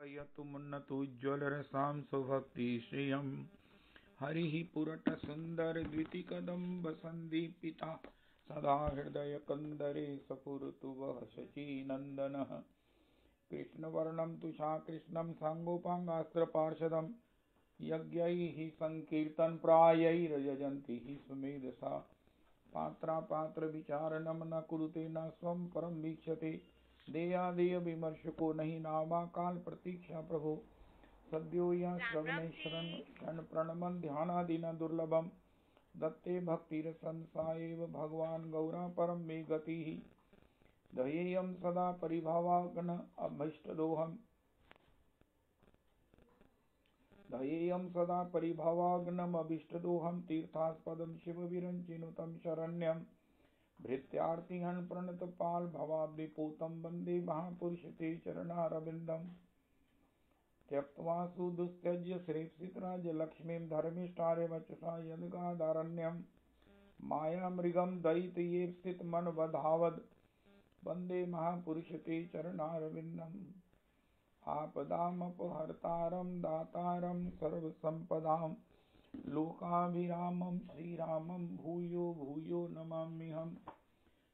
यतु मुन्नतुज्ज्वलरसां सुभक्तिश्रियं हरिः पुरट सुन्दर द्वितिकदम्ब सन्दीपिता सदा हृदय कंदरे सफुरतु वः शचीनन्दनः कृष्णवर्णं तुषा कृष्णं साङ्गोपाङ्गास्त्रपार्षदं यज्ञैः सङ्कीर्तनप्रायैर्यजन्ति हि सुमेधसा पात्रापात्रविचारणं न कुरुते न स्वं परं वीक्षते देयादेय विमर्शको नहि नामा काल प्रतीक्षा प्रभो सद्यो या श्रवणे शरण प्रणमन ध्यानादिना दुर्लभम दत्ते भक्तिरसंसा एव भगवान् गौरा परम मे गतिः दयेयं सदा परिभवाग्न अभीष्टदोहम् दयेयं सदा परिभवाग्नम् अभीष्टदोहं तीर्थास्पदं शिवविरञ्चिनुतं शरण्यं भृत्यार्तिहन् प्रणतपाल भवाब्धिपूतं वन्दे महापुरुष ते चरणारविन्दम् त्यक्त्वा सुदुस्त्यज्य श्रेप्सितराजलक्ष्मीं धर्मिष्ठार्यवचसा यद्गादारण्यं मायामृगं दयितयेप्सितमनवधावद् वन्दे महापुरुष ते चरणारविन्दम् आपदामपहर्तारं दातारं सर्वसम्पदां लोकाभिरामं श्रीरामं भूयो भूयो नमाम्यहम्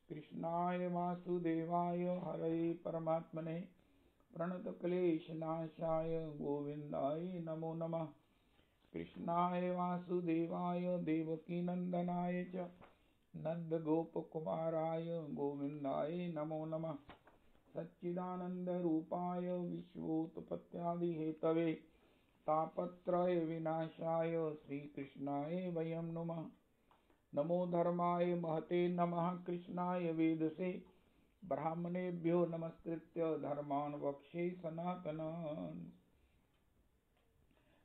कृष्णाय वासुदेवाय हरये परमात्मने प्रणतक्लेशनाशाय गोविन्दाय नमो नमः कृष्णाय वासुदेवाय देवकीनन्दनाय च नन्दगोपकुमाराय गोविन्दाय नमो नमः सच्चिदानन्दरूपाय विश्वोत्पत्त्यादिहेतवे तापत्रय विनाशाय श्रीकृष्णाय वयं नुमः नमो धर्माय महते नमः कृष्णाय वेदसे ब्राह्मणेभ्यो नमस्कृत्य धर्मान् वक्ष्ये सनातनान्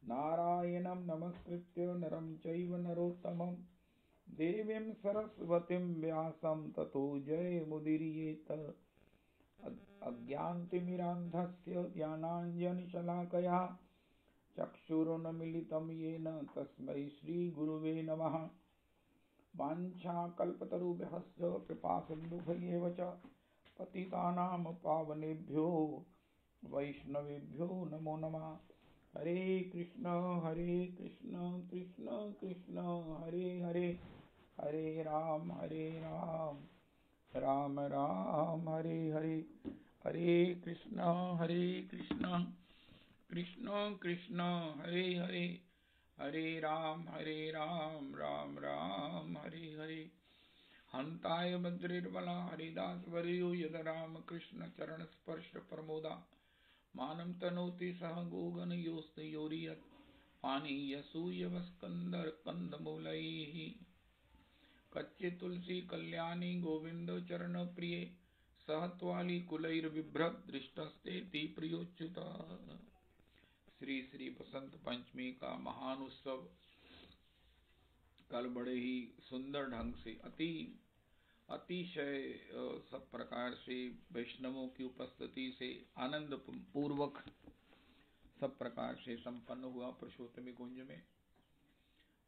नारायणं नमस्कृत्य नरं चैव नरोत्तमं देवीं सरस्वतीं व्यासं ततो जयमुदीरयेत् अज्ञानतिमिरान्धस्य ज्ञानाञ्जनशलाकया चक्षुरुन्मीलितं येन तस्मै श्रीगुरुवे नमः वाञ्छाकल्पतरुभ्यश्च कृपासिन्धुभ्येव च पतितानां पावनेभ्यो वैष्णवेभ्यो नमो नमः हरे कृष्ण कृष्ण कृष्ण हरे हरे हरे राम राम राम हरे हरे हरे कृष्ण कृष्ण कृष्ण हरे हरे हरे राम राम राम हरे हरे हन्ताय वज्रिर्बला हरिदास वर्यो यद राम कृष्ण चरण स्पर्श प्रमोदा मानं तनोति सह गोगन योस्त योरियत पानीय सूयवस्कंदर कंदमूलैः कच्चे तुलसी कल्याणी गोविंद चरण प्रिय सहत्वाली कुलैर्बिभ्रत दृष्टस्ते प्रियोच्युत श्री श्री बसंत पंचमी का महान उत्सव कल बड़े ही सुंदर ढंग से अतिशय सब प्रकार से वैष्णवों की उपस्थिति से आनंद पूर्वक सब प्रकार से संपन्न हुआ पुरुषोत्तमी कुंज में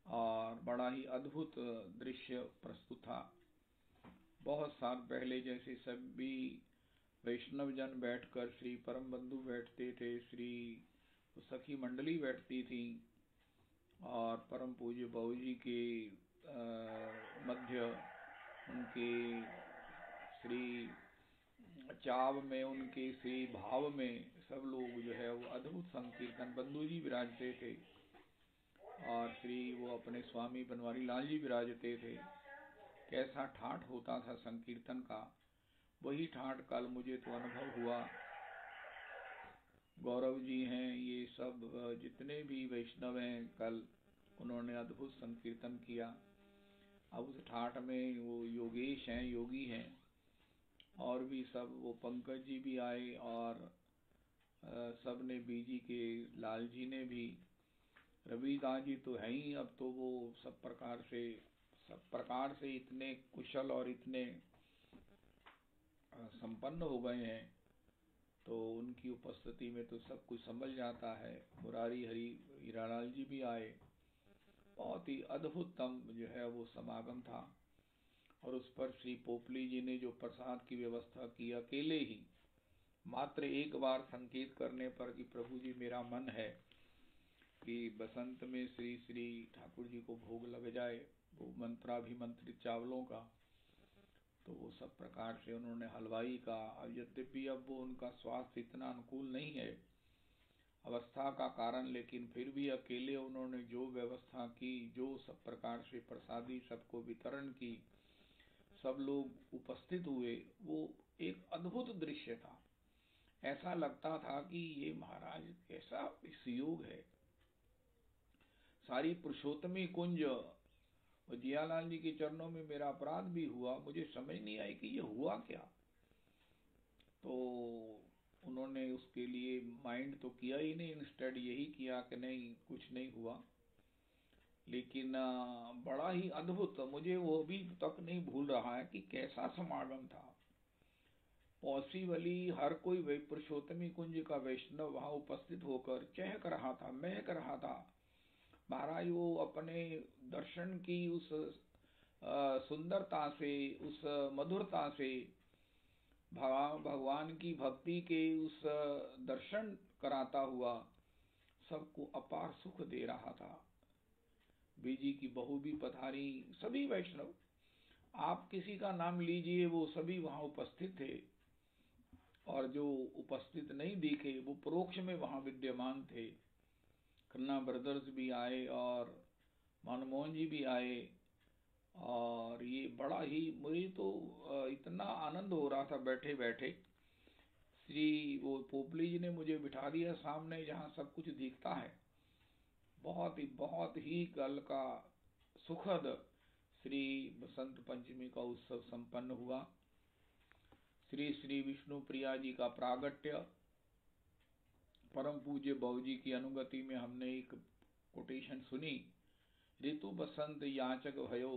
और बड़ा ही अद्भुत दृश्य प्रस्तुत था। बहुत साल पहले जैसे सभी वैष्णव जन बैठकर श्री परम बंधु बैठते थे, श्री सखी मंडली बैठती थी और परम पूज्य बाबूजी के मध्य उनके श्री चाव में उनके श्री भाव में सब लोग जो है वो अद्भुत संकीर्तन बंधु जी विराजते थे और श्री वो अपने स्वामी बनवारी लाल जी विराजते थे। कैसा ठाठ होता था संकीर्तन का, वही ठाठ कल मुझे तो अनुभव हुआ। गौरव जी हैं, ये सब जितने भी वैष्णव हैं, कल उन्होंने अद्भुत संकीर्तन किया। अब उस ठाठ में वो योगेश हैं, योगी हैं, और भी सब वो पंकज जी भी आए और सब ने बीजी के लाल जी ने भी, रविदास जी तो है ही, अब तो वो सब प्रकार से इतने कुशल और इतने संपन्न हो गए हैं, तो उनकी उपस्थिति में तो सब कुछ संभल जाता है। मुरारी हरि हीरालाल जी भी आए, बहुत ही अद्भुततम जो है वो समागम था। और उस पर श्री पोपली जी ने जो प्रसाद की व्यवस्था की, अकेले ही मात्र एक बार संकेत करने पर कि प्रभु जी मेरा मन है कि बसंत में श्री श्री ठाकुर जी को भोग लग जाए, वो मंत्राभिमंत्रित चावलों का, तो वो सब प्रकार से उन्होंने हलवाई का, यद्यपि अब वो उनका स्वास्थ्य इतना अनुकूल नहीं है अवस्था का कारण, लेकिन फिर भी अकेले उन्होंने जो व्यवस्था की, जो सब प्रकार से प्रसादी सबको वितरण की, सब लोग उपस्थित हुए, वो एक अद्भुत दृश्य था। ऐसा लगता था कि ये महाराज कैसा योग है। सारी पुरुषोत्तमी कुंज, जियालाल जी के चरणों में मेरा अपराध भी हुआ, मुझे समझ नहीं आई कि ये हुआ क्या। तो उन्होंने उसके लिए माइंड तो किया ही नहीं, इंस्टेड यही किया कि नहीं कुछ नहीं हुआ। लेकिन बड़ा ही अद्भुत, मुझे वो भी तक नहीं भूल रहा है कि कैसा समागम था। पॉसिबली हर कोई वे पुरुषोत्तमी कुंज का वैष्णव वहां उपस्थित होकर चहक रहा था, महक रहा था। महाराज वो अपने दर्शन की उस सुंदरता से, उस मधुरता से, भगवान की भक्ति के उस दर्शन कराता हुआ सबको अपार सुख दे रहा था। बीजी की बहू भी पधारी, सभी वैष्णव, आप किसी का नाम लीजिए, वो सभी वहां उपस्थित थे। और जो उपस्थित नहीं दिखे वो परोक्ष में वहां विद्यमान थे। खन्ना ब्रदर्स भी आए और मनमोहन जी भी आए, और ये बड़ा ही, मुझे तो इतना आनंद हो रहा था बैठे बैठे। श्री वो पोपली जी ने मुझे बिठा दिया सामने जहाँ सब कुछ दिखता है। बहुत ही कल का सुखद श्री बसंत पंचमी का उत्सव संपन्न हुआ। श्री श्री विष्णु प्रिया जी का प्रागट्य, परम पूज्य बाबूजी की अनुगति में हमने एक कोटेशन सुनी। ऋतु बसंत याचक भयो,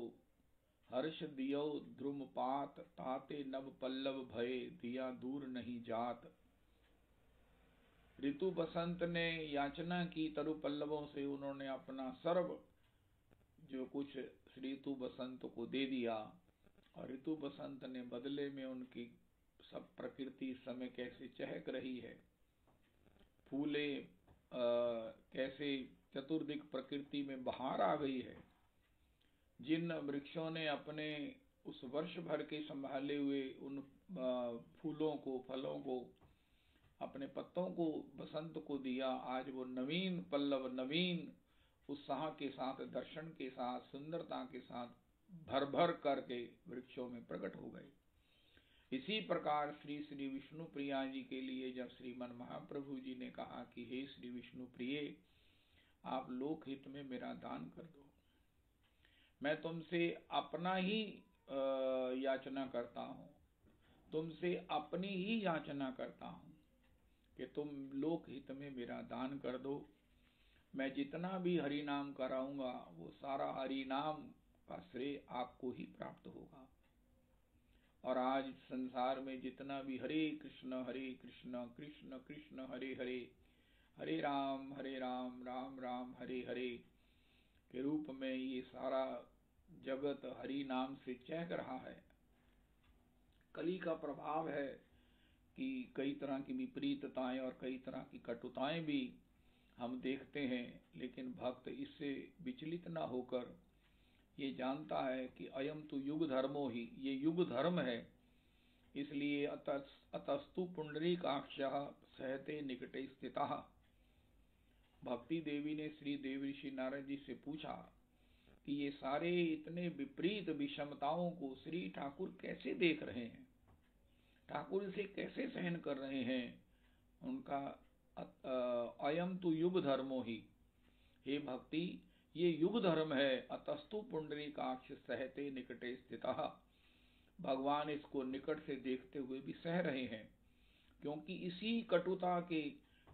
हर्ष दियो ध्रुमपात, ताते नव पल्लव भये, दिया दूर नहीं जात। ऋतु बसंत ने याचना की तरु पल्लवों से, उन्होंने अपना सर्व जो कुछ ऋतु बसंत को दे दिया, और ऋतु बसंत ने बदले में उनकी सब प्रकृति इस समय कैसे चहक रही है, फूले कैसे चतुर्दिक प्रकृति में बहार आ गई है। जिन वृक्षों ने अपने उस वर्ष भर के संभाले हुए उन फूलों को, फलों को, अपने पत्तों को बसंत को दिया, आज वो नवीन पल्लव, नवीन उत्साह के साथ, दर्शन के साथ, सुंदरता के साथ भर भर करके वृक्षों में प्रकट हो गए। इसी प्रकार श्री श्री विष्णु प्रिया जी के लिए जब श्रीमन महाप्रभु जी ने कहा कि हे श्री विष्णु प्रिय, आप लोकहित में मेरा दान कर दो, मैं तुमसे अपना ही याचना करता हूँ, तुमसे अपनी ही याचना करता हूँ कि तुम लोकहित में मेरा दान कर दो। मैं जितना भी हरि नाम कराऊंगा वो सारा हरि नाम का श्रेय आपको ही प्राप्त होगा। और आज संसार में जितना भी हरे कृष्ण कृष्ण कृष्ण हरे हरे, हरे राम राम राम हरे हरे के रूप में ये सारा जगत हरि नाम से चहक रहा है। कली का प्रभाव है कि कई तरह की विपरीतताएं और कई तरह की कटुताएं भी हम देखते हैं, लेकिन भक्त इससे विचलित न होकर ये जानता है कि अयम तो युग धर्मो ही, ये युग धर्म है। इसलिए अतस्तु पुंडरीकाक्षः सहते निकटे स्थितः। भक्ति देवी ने श्री देव ऋषि नारद जी से पूछा कि ये सारे इतने विपरीत विषमताओं को श्री ठाकुर कैसे देख रहे हैं, ठाकुर इसे कैसे सहन कर रहे हैं। उनका अयम तो युग धर्मो ही, हे भक्ति ये युग धर्म है। अतस्तु पुंडरीकाक्ष सहते निकटे स्थितः, भगवान इसको निकट से देखते हुए भी सह रहे हैं, क्योंकि इसी कटुता के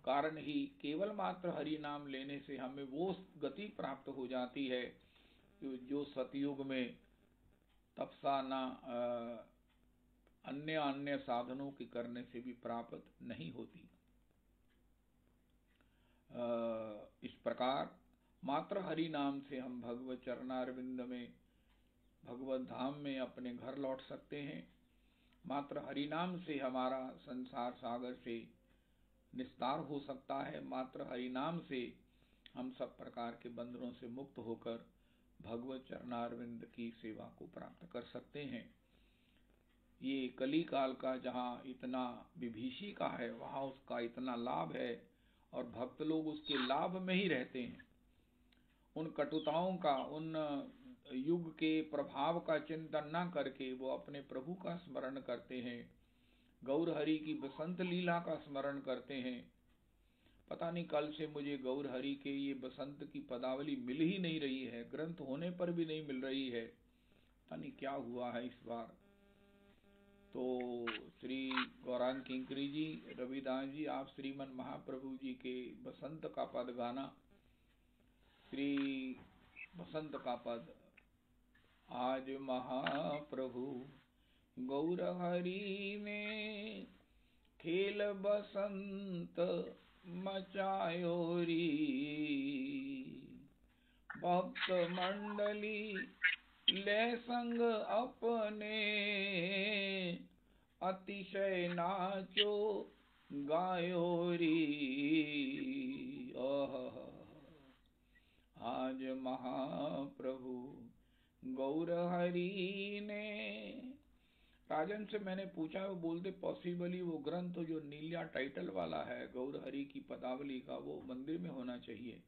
कारण ही केवल मात्र हरि नाम लेने से हमें वो गति प्राप्त हो जाती है जो सतयुग में तपसा न अन्य साधनों के करने से भी प्राप्त नहीं होती। इस प्रकार मात्र हरि नाम से हम भगवत चरणारविंद में, भगवत धाम में अपने घर लौट सकते हैं। मात्र हरिनाम से हमारा संसार सागर से निस्तार हो सकता है। मात्र हरिनाम से हम सब प्रकार के बंधनों से मुक्त होकर भगवत चरणारविंद की सेवा को प्राप्त कर सकते हैं। ये कली काल का जहाँ इतना विभीषिका है, वहाँ उसका इतना लाभ है और भक्त लोग उसके लाभ में ही रहते हैं। उन कटुताओं का, उन युग के प्रभाव का चिंतन न करके वो अपने प्रभु का स्मरण करते हैं, गौर हरि की बसंत लीला का स्मरण करते हैं। पता नहीं कल से मुझे गौर हरि के ये बसंत की पदावली मिल ही नहीं रही है, ग्रंथ होने पर भी नहीं मिल रही है, पता नहीं क्या हुआ है इस बार। तो श्री गौरांग किंकरी जी, रविदास जी, आप श्रीमन महाप्रभु जी के बसंत का पद गाना। श्री बसंत का पद। आज महाप्रभु गौर हरि ने खेल बसंत मचायो री, भक्त मंडली ले संग अपने, अतिशय नाचो गायो री। आज महाप्रभु गौर हरि ने। राजन से मैंने पूछा, वो बोलते पॉसिबली वो ग्रंथ जो नीलिया टाइटल वाला है गौर हरि की पदावली का, वो मंदिर में होना चाहिए।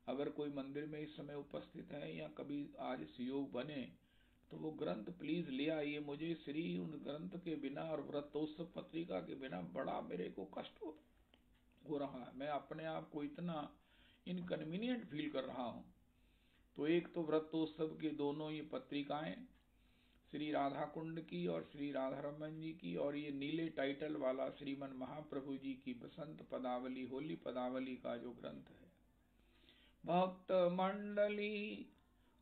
अगर कोई मंदिर में इस समय उपस्थित है या कभी आज संयोग बने तो वो ग्रंथ प्लीज ले आइए। मुझे श्री उन ग्रंथ के बिना और व्रतोत्सव पत्रिका के बिना बड़ा मेरे को कष्ट हो रहा है। मैं अपने आप को इतना इनकन्वीनियंट फील कर रहा हूँ। तो एक तो व्रतोत्सव के दोनों ये पत्रिकाएं, श्री राधा कुंड की और श्री राधा रमन जी की, और ये नीले टाइटल वाला श्रीमन महाप्रभु जी की बसंत पदावली, होली पदावली का जो ग्रंथ है। भक्त मंडली,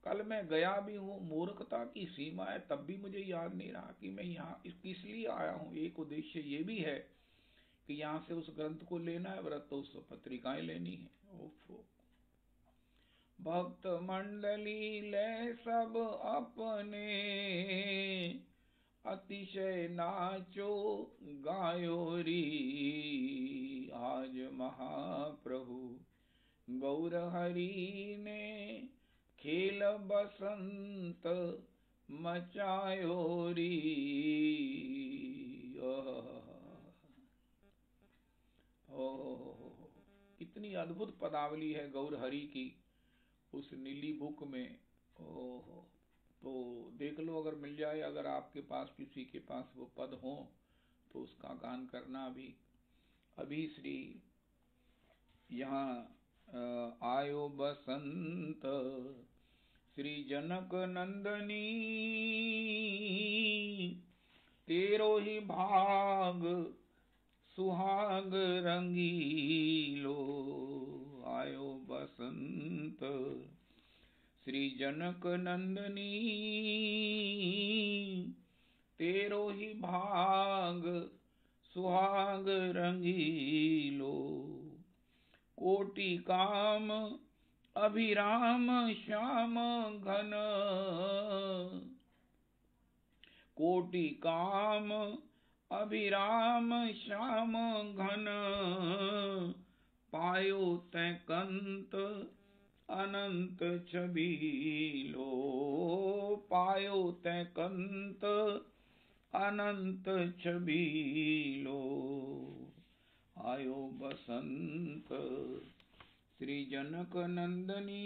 कल मैं गया भी हूँ, मूर्खता की सीमा है, तब भी मुझे याद नहीं रहा कि मैं यहाँ किस लिए आया हूँ। एक उद्देश्य ये भी है कि यहाँ से उस ग्रंथ को लेना है, व्रतोत्सव पत्रिकाएं लेनी है। भक्त मंडली ले सब अपने, अतिशय नाचो गायो री। आज महाप्रभु गौर हरि ने खेल बसंत मचायो री। कितनी अद्भुत पदावली है गौर हरि की उस नीली बुक में। ओहो, तो देख लो अगर मिल जाए, अगर आपके पास किसी के पास वो पद हो तो उसका गान करना। अभी श्री यहाँ आयो बसंत श्री जनक नंदनी, तेरो ही भाग सुहाग रंगीलो। आयो बसंत श्री जनक नंदनी, तेरो ही भाग सुहाग रंगीलो। कोटि काम अभिराम श्याम घन, कोटि काम अभिराम श्याम घन। पायो तै कंत अनंत छबीलो। पायो तै कंत अनंत छबीलो। आयो बसंत श्री जनक नंदनी,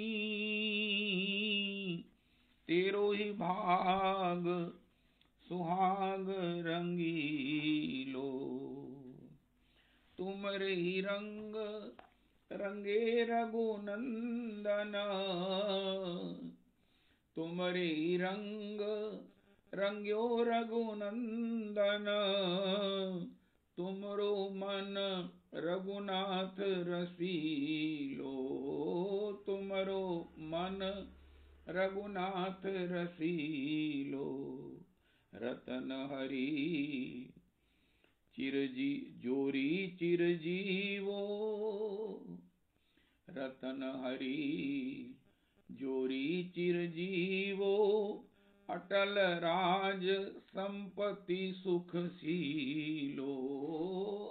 तेरो ही भाग सुहाग रंगीलो। तुमरे ही रंग रंगे रघुनंदन, तुमरे ही रंग रंग्यो रघुनंदन। तुमरो मन रघुनाथ रसीलो। तुमरो मन रघुनाथ रसीलो। रतन हरि चिरजी जोरी चिरजीवो। रतन हरि जोरी चिरजीवो। अटल राज संपत्ति सुखशीलो,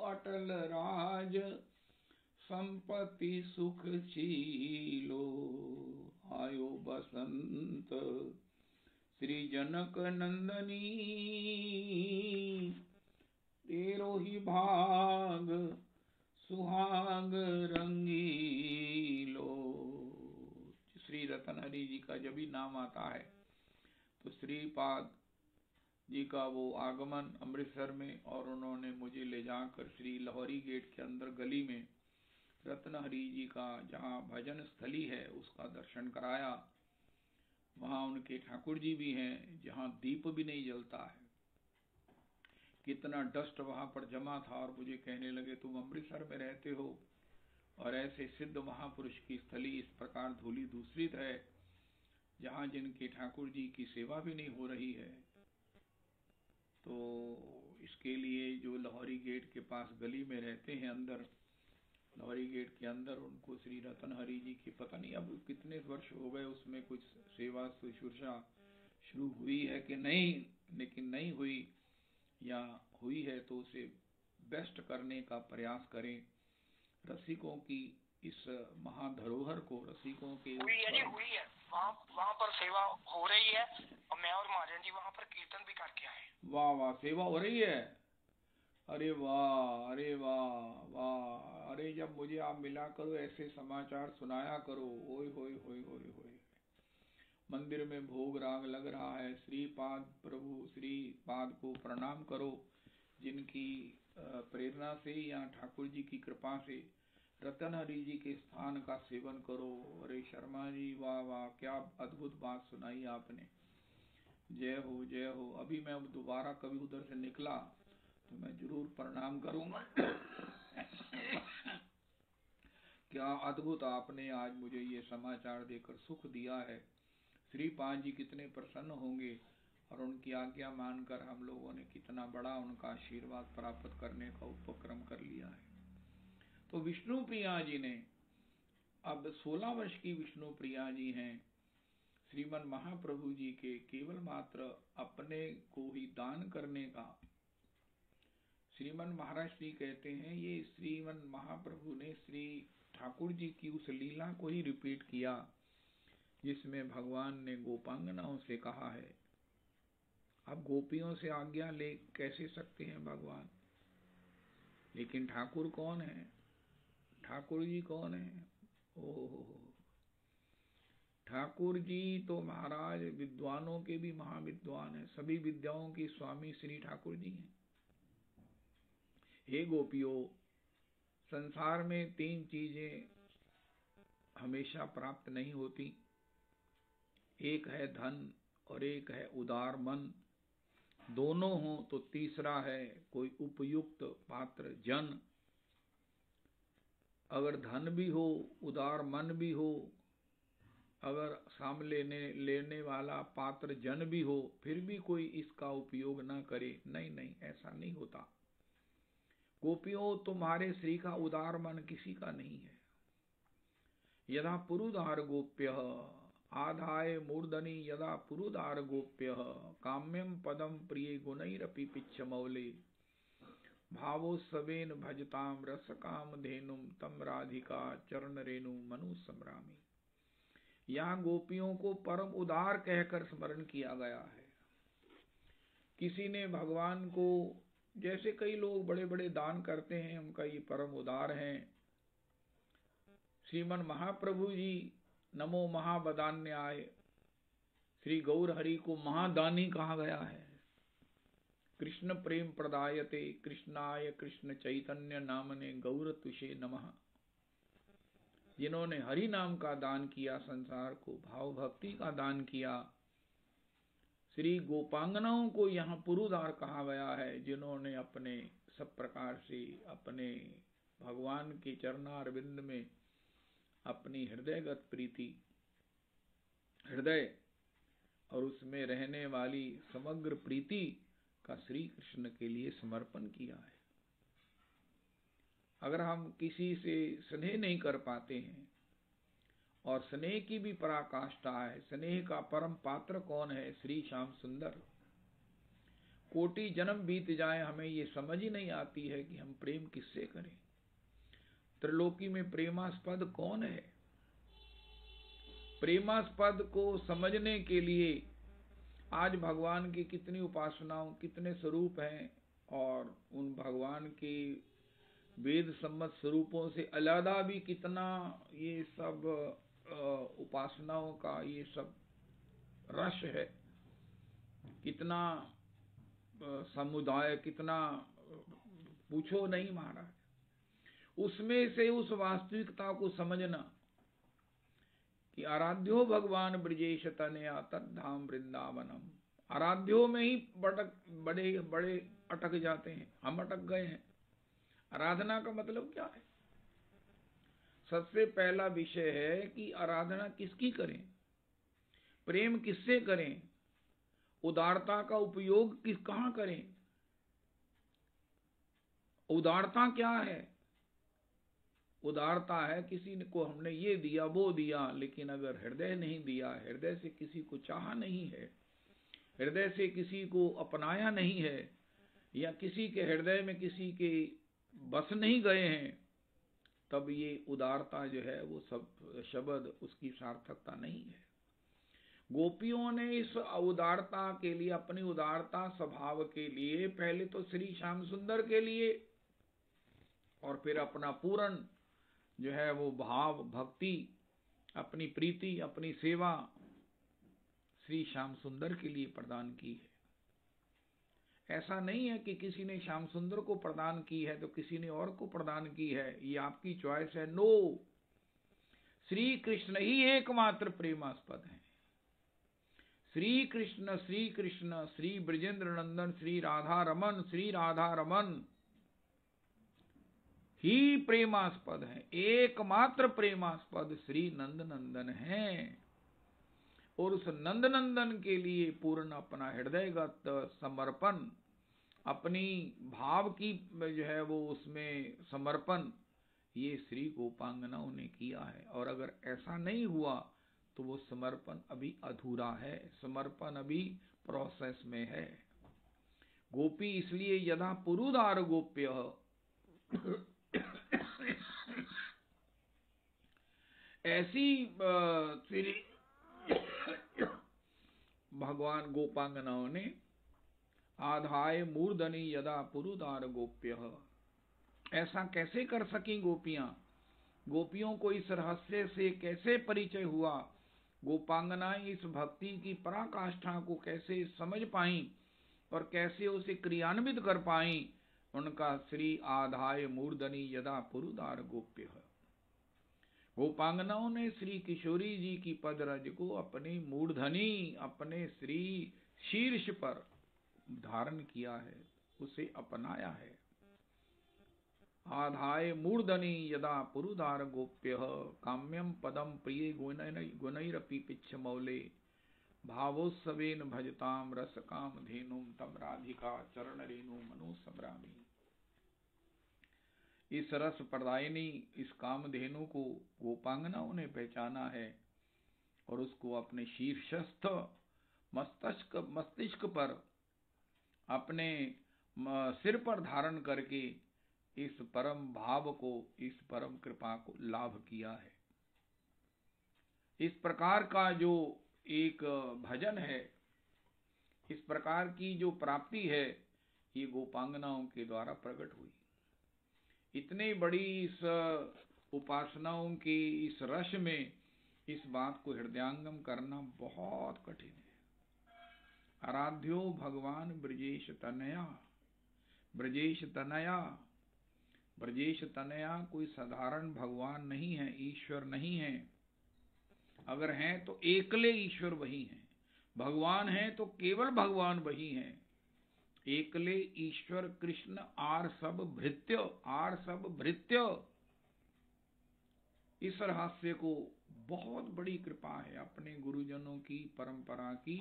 अटल राज संपत्ति सुखशीलो, आयो बसंत श्री जनक नंदनी, तेरो ही भाग सुहाग रंगीलो। श्री रतन हरि जी का जब भी नाम आता है तो श्रीपाद जी का वो आगमन अमृतसर में, और उन्होंने मुझे ले जाकर श्री लाहौरी गेट के अंदर गली में रतन हरि जी का जहाँ भजन स्थली है उसका दर्शन कराया। वहाँ उनके ठाकुर जी भी हैं, जहाँ दीप भी नहीं जलता है। कितना डस्ट वहाँ पर जमा था, और मुझे कहने लगे तुम अमृतसर में रहते हो और ऐसे सिद्ध महापुरुष की स्थली इस प्रकार धूली दूषित है, जहाँ जिनके ठाकुर जी की सेवा भी नहीं हो रही है। तो इसके लिए जो लाहौरी गेट के पास गली में रहते हैं अंदर, लाहौरी गेट के अंदर, उनको श्री रतन हरि जी की पता नहीं अब कितने वर्ष हो गए उसमें कुछ सेवा शुश्रूषा शुरू हुई है कि नहीं, लेकिन नहीं हुई या हुई है तो उसे बेस्ट करने का प्रयास करें। रसिकों की इस महाधरोहर को, रसिकों के हुई है वहाँ पर सेवा हो रही है, और मैं और महाजन जी वहाँ पर कीर्तन भी करके आए। वाह वाह, सेवा हो रही है, अरे वाह, अरे वाह वाह। अरे जब मुझे आप मिला करो, ऐसे समाचार सुनाया करो। ओए होए होए होए होए, मंदिर में भोग राग लग रहा है, श्रीपाद प्रभु श्रीपाद को प्रणाम करो, जिनकी प्रेरणा से या ठाकुर जी की कृपा से रतन हरि जी के स्थान का सेवन करो। अरे शर्मा जी, वाह वाह, क्या अद्भुत बात सुनाई आपने, जय हो जय हो। अभी मैं दोबारा कभी उधर से निकला तो मैं जरूर प्रणाम करूंगा। क्या अद्भुत आपने आज मुझे ये समाचार देकर सुख दिया है। श्रीपाद जी कितने प्रसन्न होंगे, और उनकी आज्ञा मानकर हम लोगों ने कितना बड़ा उनका आशीर्वाद प्राप्त करने का उपक्रम कर लिया है। तो विष्णु प्रिया जी ने, अब 16 वर्ष की विष्णु प्रिया जी हैं, श्रीमन महाप्रभु जी के केवल मात्र अपने को ही दान करने का, श्रीमन महाराज जी कहते हैं ये श्रीमन महाप्रभु ने श्री ठाकुर जी की उस लीला को ही रिपीट किया जिसमें भगवान ने गोपांगनाओं से कहा है। अब गोपियों से आज्ञा ले कैसे सकते हैं भगवान, लेकिन ठाकुर कौन है, ठाकुर जी कौन है, ओहो, ठाकुर जी तो महाराज विद्वानों के भी महाविद्वान है, सभी विद्याओं के स्वामी श्री ठाकुर जी हैं। हे गोपियों, संसार में 3 चीजें हमेशा प्राप्त नहीं होती, एक है धन और एक है उदार मन, दोनों हो तो तीसरा है कोई उपयुक्त पात्र जन। अगर धन भी हो, उदार मन भी हो, अगर सामने लेने वाला पात्र जन भी हो, फिर भी कोई इसका उपयोग न करे, नहीं नहीं, ऐसा नहीं होता। गोपियों, तुम्हारे श्री का उदार मन किसी का नहीं है। यदा पुरुदार गोप्य आधाय मूर्धनि, यदा पुरुदार गोप्य काम्यम पदम प्रिय गुणैरपि पिच्छमौले, भावो सवेन भजताम रस काम धेनुम तम राधिका चरण रेणु मनु संग्रामी। यहाँ गोपियों को परम उदार कहकर स्मरण किया गया है। किसी ने भगवान को, जैसे कई लोग बड़े बड़े दान करते हैं, उनका ये परम उदार है। श्रीमन महाप्रभु जी नमो महावदान्याय, श्री गौर हरि को महादानी कहा गया है। कृष्ण प्रेम प्रदायते कृष्णाय कृष्ण चैतन्य नामने गौर तुषे नमः। जिन्होंने हरि नाम का दान किया, संसार को भाव भक्ति का दान किया, श्री गोपांगनाओं को यहाँ पुरुदार कहा गया है, जिन्होंने अपने सब प्रकार से अपने भगवान के चरणारविंद में अपनी हृदयगत प्रीति, हृदय और उसमें रहने वाली समग्र प्रीति का श्री कृष्ण के लिए समर्पण किया है। अगर हम किसी से स्नेह नहीं कर पाते हैं और स्नेह की भी पराकाष्ठा है। स्नेह का परम पात्र कौन है? श्री श्याम सुंदर। कोटि जन्म बीत जाए, हमें ये समझ ही नहीं आती है कि हम प्रेम किससे करें। त्रिलोकी में प्रेमास्पद कौन है? प्रेमास्पद को समझने के लिए आज भगवान की कितनी उपासनाओं, कितने स्वरूप हैं, और उन भगवान के वेद सम्मत स्वरूपों से अलग भी कितना ये सब उपासनाओं का ये सब रस है, कितना समुदाय, कितना पूछो नहीं महाराज। उसमें से उस वास्तविकता को समझना कि आराध्यो भगवान ब्रजेश तनया तद्धाम वृंदावनम। आराध्यो में ही बड़े बड़े अटक जाते हैं, हम अटक गए हैं। आराधना का मतलब क्या है? सबसे पहला विषय है कि आराधना किसकी करें, प्रेम किससे करें, उदारता का उपयोग कहां करें। उदारता क्या है? उदारता है किसी को हमने ये दिया वो दिया, लेकिन अगर हृदय नहीं दिया, हृदय से किसी को चाहा नहीं है, हृदय से किसी को अपनाया नहीं है, या किसी के हृदय में किसी के बस नहीं गए हैं, तब ये उदारता जो है वो सब शब्द उसकी सार्थकता नहीं है। गोपियों ने इस उदारता के लिए, अपनी उदारता स्वभाव के लिए, पहले तो श्री श्याम सुंदर के लिए, और फिर अपना पूर्ण जो है वो भाव, भक्ति, अपनी प्रीति, अपनी सेवा श्री श्याम सुंदर के लिए प्रदान की है। ऐसा नहीं है कि किसी ने श्याम सुंदर को प्रदान की है तो किसी ने और को प्रदान की है, ये आपकी चॉइस है। नो, श्री कृष्ण ही एकमात्र प्रेमास्पद है। श्री कृष्ण, श्री कृष्ण, श्री ब्रजेंद्र नंदन, श्री राधा रमन, श्री राधा रमन ही प्रेमास्पद है। एकमात्र प्रेमास्पद श्री नंद नंदन है, और उस नंद नंदन के लिए पूर्ण अपना हृदयगत समर्पण, अपनी भाव की जो है वो उसमें समर्पण, ये श्री गोपांगनाओं ने किया है। और अगर ऐसा नहीं हुआ तो वो समर्पण अभी अधूरा है, समर्पण अभी प्रोसेस में है। गोपी इसलिए यदा पुरुदार गोप्य, ऐसी श्री भगवान गोपांगनाओं ने आधाय मूर्धनि यदा पुरुदार गोप्य, ऐसा कैसे कर सकी गोपियां? गोपियों को इस रहस्य से कैसे परिचय हुआ? गोपांगनाएं इस भक्ति की पराकाष्ठा को कैसे समझ पाई और कैसे उसे क्रियान्वित कर पाई? उनका श्री आधाय मूर्धनि यदा पुरुदार गोप्य। गोपांगनाओं ने श्री किशोरी जी की पदरज को अपनी मूर्धनि, अपने श्री शीर्ष पर धारण किया है, उसे अपनाया है। आधाय मूर्धनि यदा पुरुदार गोप्य, काम्यम पदम प्रिय गुणैरपि पिच्छ मौले, भावोत्सवेन भजताम रस काम धेनुम तम राधिका चरण रेणु मनो सम्रामी। इस रस प्रदायिनी, इस कामधेनु को गोपांगनाओं ने पहचाना है और उसको अपने शीर्षस्थ मस्तिष्क पर, अपने सिर पर धारण करके इस परम भाव को, इस परम कृपा को लाभ किया है। इस प्रकार का जो एक भजन है, इस प्रकार की जो प्राप्ति है, ये गोपांगनाओं के द्वारा प्रकट हुई। इतने बड़ी इस उपासनाओं के इस रस में इस बात को हृदयांगम करना बहुत कठिन है। आराध्यो भगवान ब्रजेश तनया, ब्रजेश तनया, ब्रजेश तनया कोई साधारण भगवान नहीं है, ईश्वर नहीं है। अगर हैं तो एकले ईश्वर वही हैं, भगवान हैं तो केवल भगवान वही हैं। एकले ईश्वर कृष्ण आर सब भृत्य, आर सब भृत्य। इस रहस्य को बहुत बड़ी कृपा है अपने गुरुजनों की परंपरा की,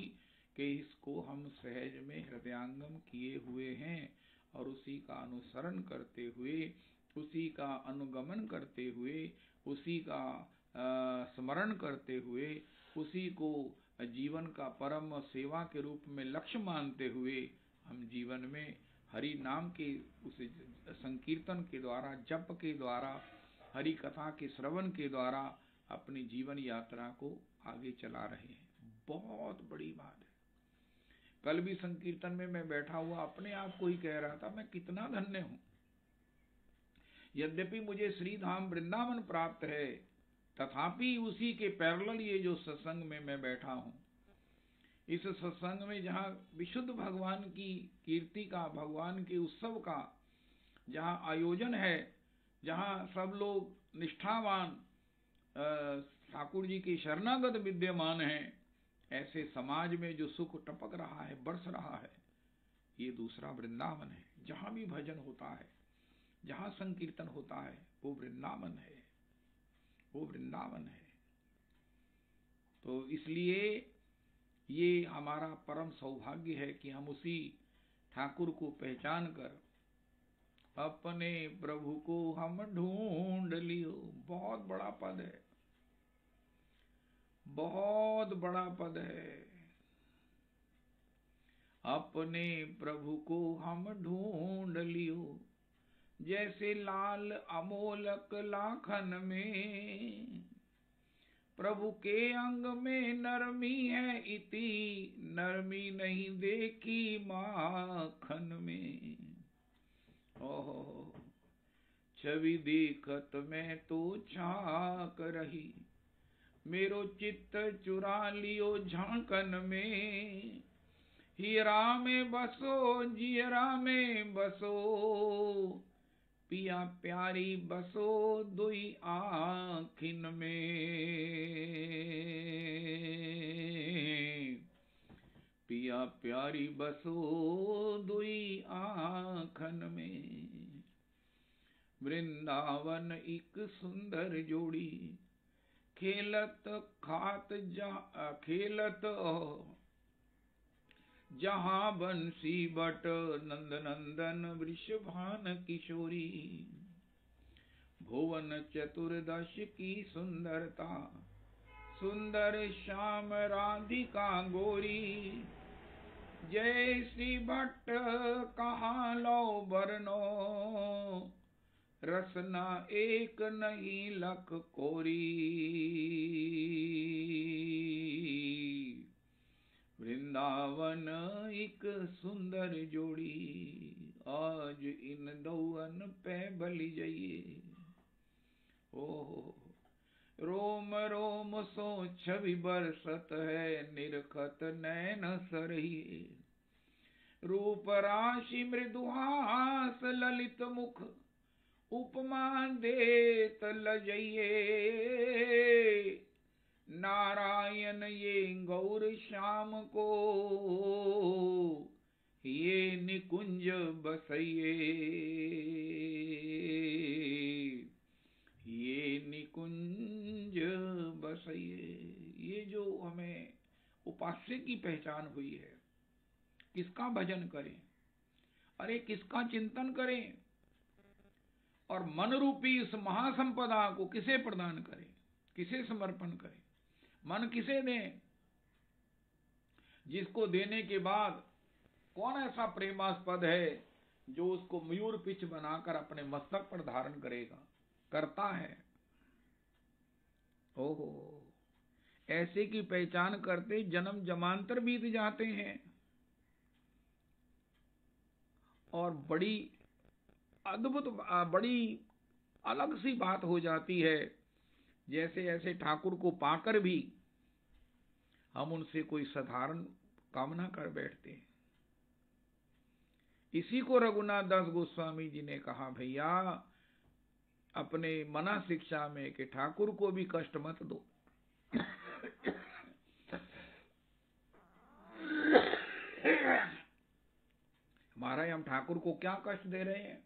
कि इसको हम सहज में हृदयांगम किए हुए हैं और उसी का अनुसरण करते हुए, उसी का अनुगमन करते हुए, उसी का स्मरण करते हुए, उसी को जीवन का परम सेवा के रूप में लक्ष्य मानते हुए हम जीवन में हरि नाम के उस संकीर्तन के द्वारा, जप के द्वारा, हरि कथा के श्रवण के द्वारा अपनी जीवन यात्रा को आगे चला रहे हैं। बहुत बड़ी बात है। कल भी संकीर्तन में मैं बैठा हुआ अपने आप को ही कह रहा था, मैं कितना धन्य हूं। यद्यपि मुझे श्री धाम वृंदावन प्राप्त है, तथापि उसी के पैरेलल ये जो सत्संग में मैं बैठा हूं, इस सत्संग में जहाँ विशुद्ध भगवान की कीर्ति का, भगवान के उत्सव का जहाँ आयोजन है, जहाँ सब लोग निष्ठावान ठाकुर जी के शरणागत विद्यमान हैं, ऐसे समाज में जो सुख टपक रहा है, बरस रहा है, ये दूसरा वृंदावन है। जहाँ भी भजन होता है, जहाँ संकीर्तन होता है, वो वृंदावन है, वो वृंदावन है। तो इसलिए ये हमारा परम सौभाग्य है कि हम उसी ठाकुर को पहचान कर अपने प्रभु को हम ढूंढ लियो। बहुत बड़ा पद है, बहुत बड़ा पद है। अपने प्रभु को हम ढूंढ लियो, जैसे लाल अमोलक लाखन में। प्रभु के अंग में नरमी है इति, नरमी नहीं देखी माखन में। ओहो, छवि देखत में तो झांक रही, मेरो चित्त चुरा लियो झांकन में। हीरा में बसो, जियरा में बसो, पिया प्यारी बसो दुई आँखिन में। पिया प्यारी बसो दुई आँखन में। वृंदावन एक सुंदर जोड़ी, खेलत जहाँ बंसी बट नंद नंदन वृषभान किशोरी। भुवन चतुर्दश की सुंदरता, सुंदर श्याम राधिका गोरी। जय श्री भट्ट कहाँ लो बरनो, रसना एक नहीं लख कोरी। वृंदावन एक सुंदर जोड़ी, आज इन दौअन पे बलि जाइए। ओ रोम रोम सो छवि बरसत है, निरखत नैन सरहिए। रूप राशि मृदुहास ललित मुख, उपमा देत लजइए। नारायण ये गौर श्याम को, ये निकुंज बसइए। ये निकुंज बसइए। ये जो हमें उपास्य की पहचान हुई है, किसका भजन करें, अरे किसका चिंतन करें, और मन रूपी इस महासंपदा को किसे प्रदान करें, किसे समर्पण करें, मन किसे दें, जिसको देने के बाद कौन ऐसा प्रेमास्पद है जो उसको मयूर पिच बनाकर अपने मस्तक पर धारण करेगा, करता है। ओहो, ऐसे की पहचान करते जन्म जमांतर बीत जाते हैं, और बड़ी अद्भुत, बड़ी अलग सी बात हो जाती है। जैसे ऐसे ठाकुर को पाकर भी हम उनसे कोई साधारण कामना कर बैठते हैं। इसी को रघुनाथ दास गोस्वामी जी ने कहा, भैया अपने मना शिक्षा में कि ठाकुर को भी कष्ट मत दो। महाराज हम ठाकुर को क्या कष्ट दे रहे हैं,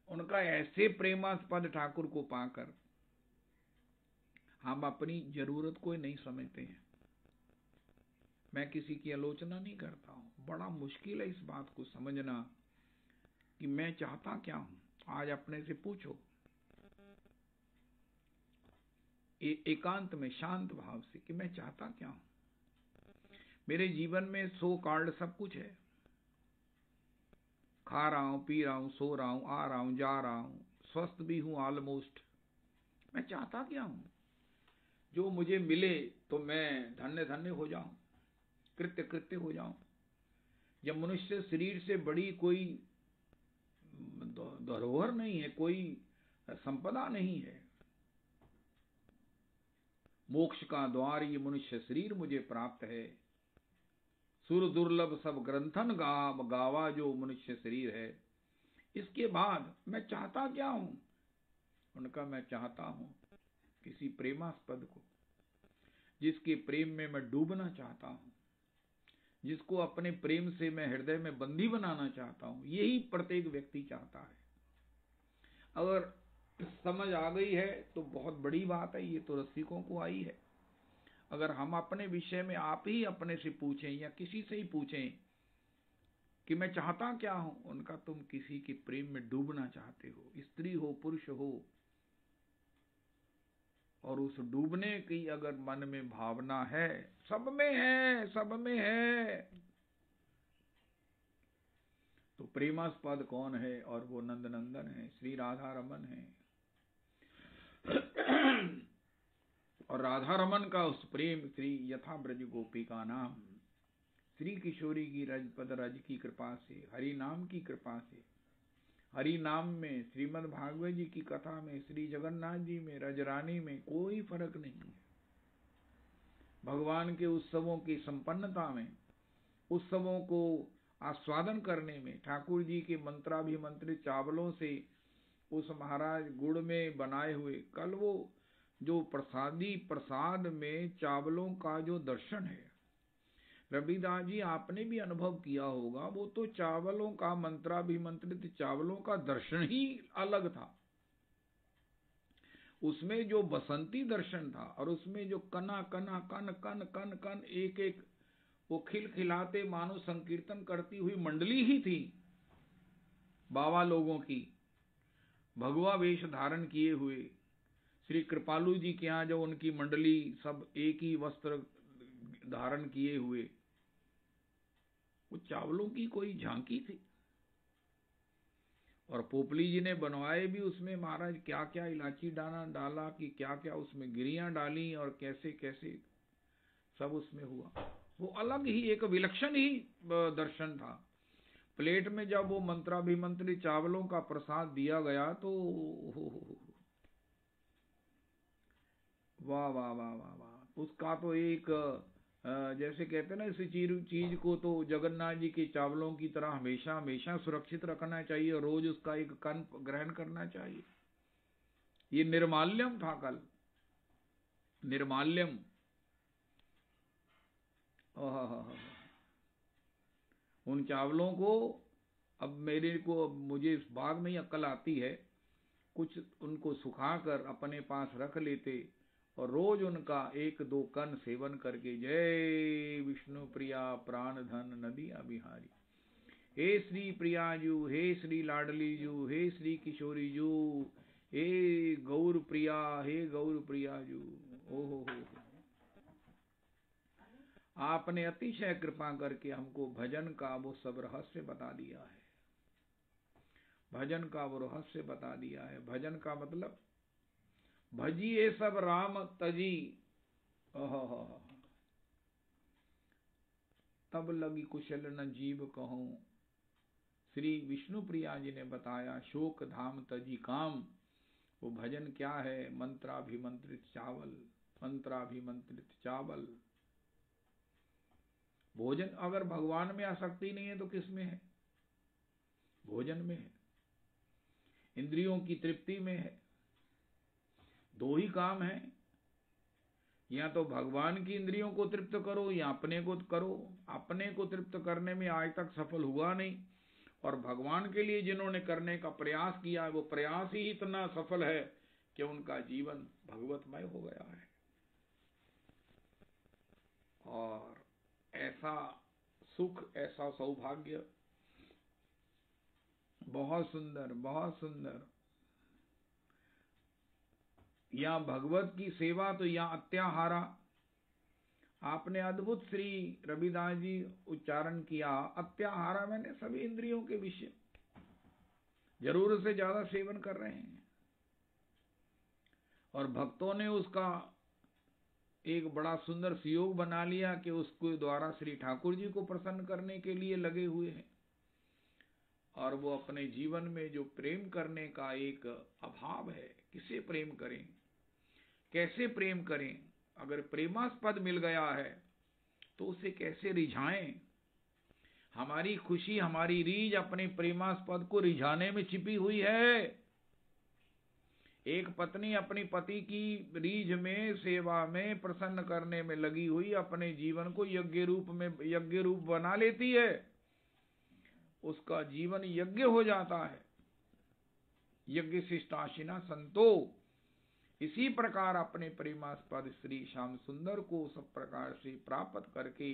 उनका ऐसे प्रेमास्पद ठाकुर को पाकर हम अपनी जरूरत को नहीं समझते हैं। मैं किसी की आलोचना नहीं करता हूं, बड़ा मुश्किल है इस बात को समझना कि मैं चाहता क्या हूं। आज अपने से पूछो, एकांत में शांत भाव से कि मैं चाहता क्या हूं। मेरे जीवन में सो कॉल्ड सब कुछ है, खा रहा हूं, पी रहा हूं, सो रहा हूं, आ रहा हूं, जा रहा हूं, स्वस्थ भी हूं ऑलमोस्ट। मैं चाहता क्या हूं? जो मुझे मिले तो मैं धन्य धन्य हो जाऊं, कृत्य कृत्य हो जाऊं। जब मनुष्य शरीर से बड़ी कोई धरोहर नहीं है, कोई संपदा नहीं है। मोक्ष का द्वार ये मनुष्य शरीर मुझे प्राप्त है। सुर दुर्लभ सब ग्रंथन गावा जो मनुष्य शरीर है। इसके बाद मैं चाहता क्या हूं? उनका मैं चाहता हूं किसी प्रेमास्पद को, जिसके प्रेम में मैं डूबना चाहता हूं, जिसको अपने प्रेम से मैं हृदय में बंदी बनाना चाहता हूं। यही प्रत्येक व्यक्ति चाहता है। अगर समझ आ गई है तो बहुत बड़ी बात है, ये तो रसिकों को आई है। अगर हम अपने विषय में आप ही अपने से पूछें या किसी से ही पूछें कि मैं चाहता क्या हूं, उनका तुम किसी के प्रेम में डूबना चाहते हो, स्त्री हो पुरुष हो। और उस डूबने की अगर मन में भावना है, सब में है, सब में है, तो प्रेमास्पद कौन है? और वो नंद नंदन है, श्री राधा रमन है। और राधा रमन का उस प्रेम श्री यथा ब्रज गोपी का नाम, श्री किशोरी की रजपद रज की कृपा से, हरि नाम की कृपा से, हरि नाम में, श्रीमद् भागवत जी की कथा में, श्री जगन्नाथ जी में, रजरानी में कोई फर्क नहीं है। भगवान के उत्सवों की संपन्नता में, उत्सवों को आस्वादन करने में, ठाकुर जी के मंत्राभिमंत्रित चावलों से उस महाराज गुड़ में बनाए हुए, कल वो जो प्रसादी प्रसाद में चावलों का जो दर्शन है, रविदास जी आपने भी अनुभव किया होगा। वो तो चावलों का, मंत्राभिमंत्रित चावलों का दर्शन ही अलग था। उसमें जो बसंती दर्शन था और उसमें जो कना कना कन कन कन कन एक एक वो खिलखिलाते मानो संकीर्तन करती हुई मंडली ही थी, बाबा लोगों की, भगवा वेश धारण किए हुए। श्री कृपालु जी के यहाँ जो उनकी मंडली सब एक ही वस्त्र धारण किए हुए, वो चावलों की कोई झांकी थी। और पोपली जी ने बनवाए भी उसमें महाराज क्या क्या इलायची दाना डाला कि क्या क्या उसमें गिरियां डाली और कैसे कैसे सब उसमें हुआ। वो अलग ही एक विलक्षण ही दर्शन था। प्लेट में जब वो मंत्राभिमंत्रित चावलों का प्रसाद दिया गया तो वाह वाह वाह वाह वाह, उसका तो एक जैसे कहते हैं ना, इस चीज को तो जगन्नाथ जी के चावलों की तरह हमेशा हमेशा सुरक्षित रखना चाहिए और रोज उसका एक कण ग्रहण करना चाहिए। ये निर्माल्यम था कल, निर्माल्यम। उन चावलों को अब मुझे इस बाद में ही अक्ल आती है, कुछ उनको सुखाकर अपने पास रख लेते और रोज उनका एक दो कण सेवन करके, जय विष्णु प्रिया प्राण धन नदिया बिहारी, हे श्री प्रिया जू, हे श्री लाडली जू, हे श्री किशोरी जू, हे गौर प्रिया, हे गौर प्रिया जू। ओहो हो, आपने अतिशय कृपा करके हमको भजन का वो सब रहस्य बता दिया है। भजन का वो रहस्य बता दिया है। भजन का मतलब भजिए सब राम तजी, तब लगी कुशल न जीव कहूं। श्री विष्णु प्रिया जी ने बताया, शोक धाम तजी काम। वो भजन क्या है? मंत्राभिमंत्रित चावल, मंत्राभिमंत्रित चावल। भोजन अगर भगवान में आसक्ति नहीं है तो किस में है? भोजन में है, इंद्रियों की तृप्ति में है। दो ही काम है, या तो भगवान की इंद्रियों को तृप्त करो या अपने को करो। अपने को तृप्त करने में आज तक सफल हुआ नहीं, और भगवान के लिए जिन्होंने करने का प्रयास किया, वो प्रयास ही इतना सफल है कि उनका जीवन भगवतमय हो गया है। और ऐसा सुख, ऐसा सौभाग्य, बहुत सुंदर, बहुत सुंदर। या भगवत की सेवा तो या अत्याहारा। आपने अद्भुत श्री रविदास जी उच्चारण किया, अत्याहारा मैंने सभी इंद्रियों के विषय, जरूरत से ज्यादा सेवन कर रहे हैं। और भक्तों ने उसका एक बड़ा सुंदर सुयोग बना लिया कि उसके द्वारा श्री ठाकुर जी को प्रसन्न करने के लिए लगे हुए हैं। और वो अपने जीवन में जो प्रेम करने का एक अभाव है, किसे प्रेम करें, कैसे प्रेम करें, अगर प्रेमास्पद मिल गया है तो उसे कैसे रिझाएं। हमारी खुशी, हमारी रीझ अपने प्रेमास्पद को रिझाने में छिपी हुई है। एक पत्नी अपनी पति की रीझ में, सेवा में, प्रसन्न करने में लगी हुई अपने जीवन को यज्ञ रूप बना लेती है, उसका जीवन यज्ञ हो जाता है। यज्ञ शिष्टाशिना संतो। इसी प्रकार अपने प्रेमास्पद श्री श्याम सुंदर को सब प्रकार से प्राप्त करके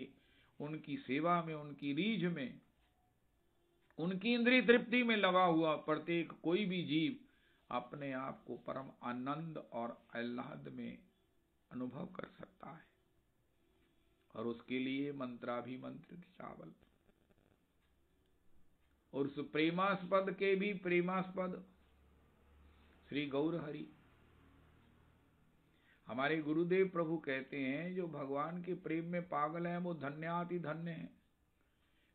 उनकी सेवा में, उनकी रीझ में, उनकी इंद्रिय तृप्ति में लगा हुआ प्रत्येक कोई भी जीव अपने आप को परम आनंद और आह्लाद में अनुभव कर सकता है। और उसके लिए मंत्राभिमंत्रित चावल, और उस प्रेमास्पद के भी प्रेमास्पद श्री गौर हरि। हमारे गुरुदेव प्रभु कहते हैं जो भगवान के प्रेम में पागल हैं वो धन्याति धन्य हैं,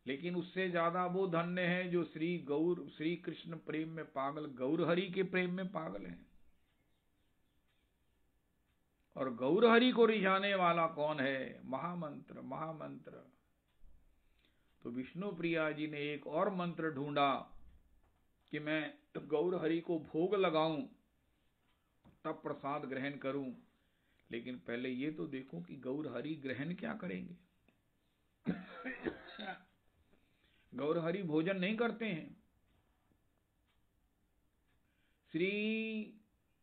लेकिन उससे ज्यादा वो धन्य है जो श्री कृष्ण प्रेम में पागल, गौर हरि के प्रेम में पागल हैं। और गौर हरि को रिझाने वाला कौन है? महामंत्र। महामंत्र तो विष्णु प्रिया जी ने एक और मंत्र ढूंढा कि मैं गौर हरि को भोग लगाऊं तब प्रसाद ग्रहण करूं। लेकिन पहले ये तो देखो कि गौर हरि ग्रहण क्या करेंगे। गौर हरि भोजन नहीं करते हैं। श्री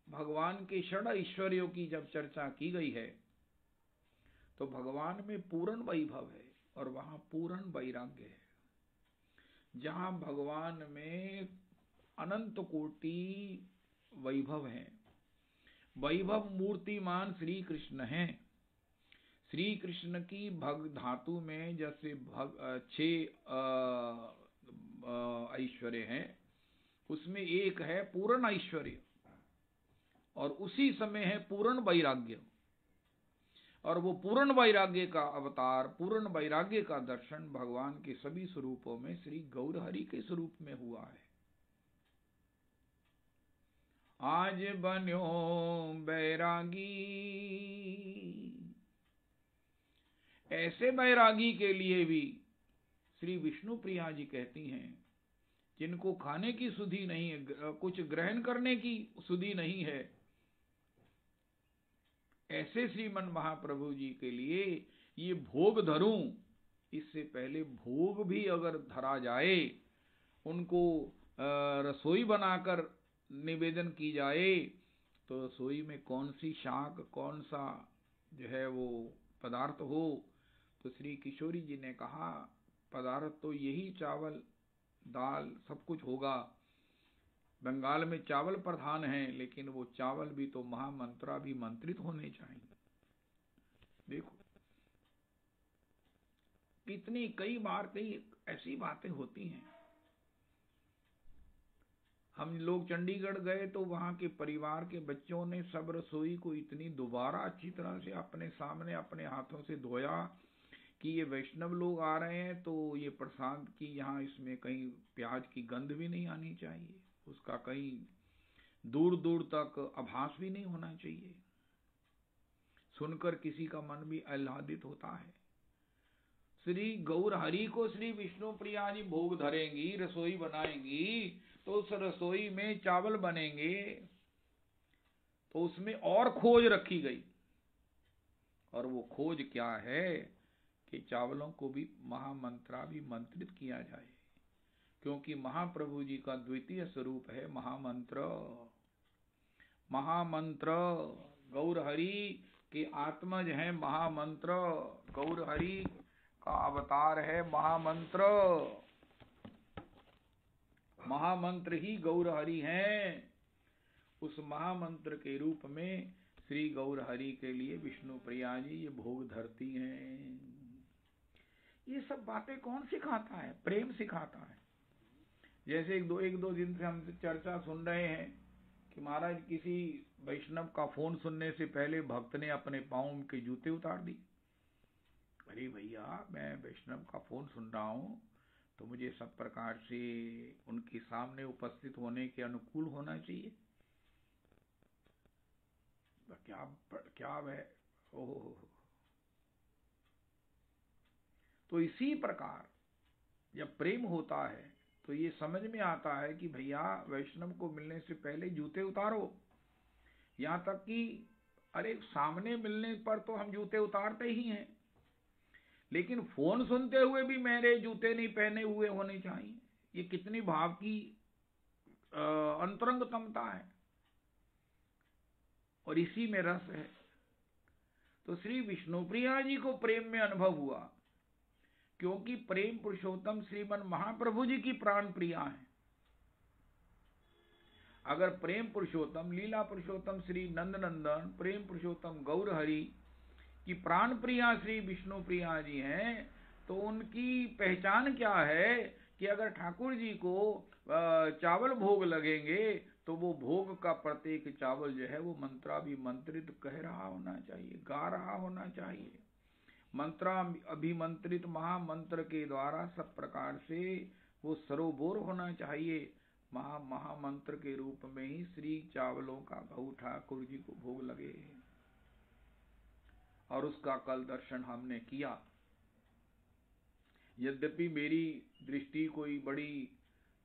भगवान के षड ऐश्वर्यों की जब चर्चा की गई है तो भगवान में पूर्ण वैभव है और वहां पूर्ण वैराग्य है। जहां भगवान में अनंत कोटि वैभव है, वैभव मूर्तिमान श्री कृष्ण हैं। श्री कृष्ण की भग धातु में जैसे 6 ऐश्वर्य हैं, उसमें एक है पूर्ण ऐश्वर्य और उसी समय है पूर्ण वैराग्य। और वो पूर्ण वैराग्य का अवतार, पूर्ण वैराग्य का दर्शन भगवान के सभी स्वरूपों में श्री गौर हरि के स्वरूप में हुआ है। आज बन्यो बैरागी, ऐसे बैरागी के लिए भी श्री विष्णु प्रिया जी कहती हैं जिनको खाने की सुधि नहीं है, कुछ ग्रहण करने की सुधि नहीं है, ऐसे श्रीमन महाप्रभु जी के लिए ये भोग धरूं। इससे पहले भोग भी अगर धरा जाए, उनको रसोई बनाकर निवेदन की जाए, तो रसोई में कौन सी शाक, कौन सा जो है वो पदार्थ हो, तो श्री किशोरी जी ने कहा पदार्थ तो यही चावल दाल सब कुछ होगा। बंगाल में चावल प्रधान है, लेकिन वो चावल भी तो महामंत्रा भी मंत्रित होने चाहिए। देखो कितनी कई बार कई ऐसी बातें होती हैं। हम लोग चंडीगढ़ गए तो वहां के परिवार के बच्चों ने सब रसोई को इतनी दोबारा अच्छी तरह से अपने सामने अपने हाथों से धोया कि ये वैष्णव लोग आ रहे हैं तो ये प्रसाद की यहाँ इसमें कहीं प्याज की गंध भी नहीं आनी चाहिए, उसका कहीं दूर दूर तक आभास भी नहीं होना चाहिए। सुनकर किसी का मन भी आह्लादित होता है। श्री गौर हरि को श्री विष्णु प्रिया जी भोग धरेंगी, रसोई बनाएंगी, तो उस रसोई में चावल बनेंगे तो उसमें और खोज रखी गई। और वो खोज क्या है कि चावलों को भी महामंत्रा भी मंत्रित किया जाए, क्योंकि महाप्रभु जी का द्वितीय स्वरूप है महामंत्र। महामंत्र गौर हरि के आत्मज है महामंत्र, गौर हरि का अवतार है महामंत्र। महामंत्र ही गौर हरि हैं। उस महामंत्र के रूप में श्री गौर हरि के लिए विष्णु प्रिया जी ये भोग धरती हैं। ये सब बातें कौन सिखाता है? प्रेम सिखाता है। जैसे एक दो दिन से हम चर्चा सुन रहे हैं कि महाराज किसी वैष्णव का फोन सुनने से पहले भक्त ने अपने पांव के जूते उतार दिए। अरे भैया, मैं वैष्णव का फोन सुन रहा हूँ तो मुझे सब प्रकार से उनके सामने उपस्थित होने के अनुकूल होना चाहिए। क्या है? ओह, तो इसी प्रकार जब प्रेम होता है तो ये समझ में आता है कि भैया वैष्णव को मिलने से पहले जूते उतारो। यहाँ तक कि अरे सामने मिलने पर तो हम जूते उतारते ही हैं, लेकिन फोन सुनते हुए भी मेरे जूते नहीं पहने हुए होने चाहिए। ये कितनी भाव की अंतरंगतमता है, और इसी में रस है। तो श्री विष्णुप्रिया जी को प्रेम में अनुभव हुआ, क्योंकि प्रेम पुरुषोत्तम श्रीमन महाप्रभु जी की प्राण प्रिया है। अगर प्रेम पुरुषोत्तम लीला पुरुषोत्तम श्री नंदनंदन प्रेम पुरुषोत्तम गौर हरि की प्राण प्रिया श्री विष्णु प्रिया जी हैं, तो उनकी पहचान क्या है कि अगर ठाकुर जी को चावल भोग लगेंगे तो वो भोग का प्रत्येक चावल जो है वो मंत्राभिमंत्रित कह रहा होना चाहिए, गा रहा होना चाहिए। मंत्रा अभिमंत्रित महामंत्र के द्वारा सब प्रकार से वो सरोबोर होना चाहिए। महामंत्र के रूप में ही श्री चावलों का गौ ठाकुर जी को भोग लगे, और उसका कल दर्शन हमने किया। यद्यपि मेरी दृष्टि कोई बड़ी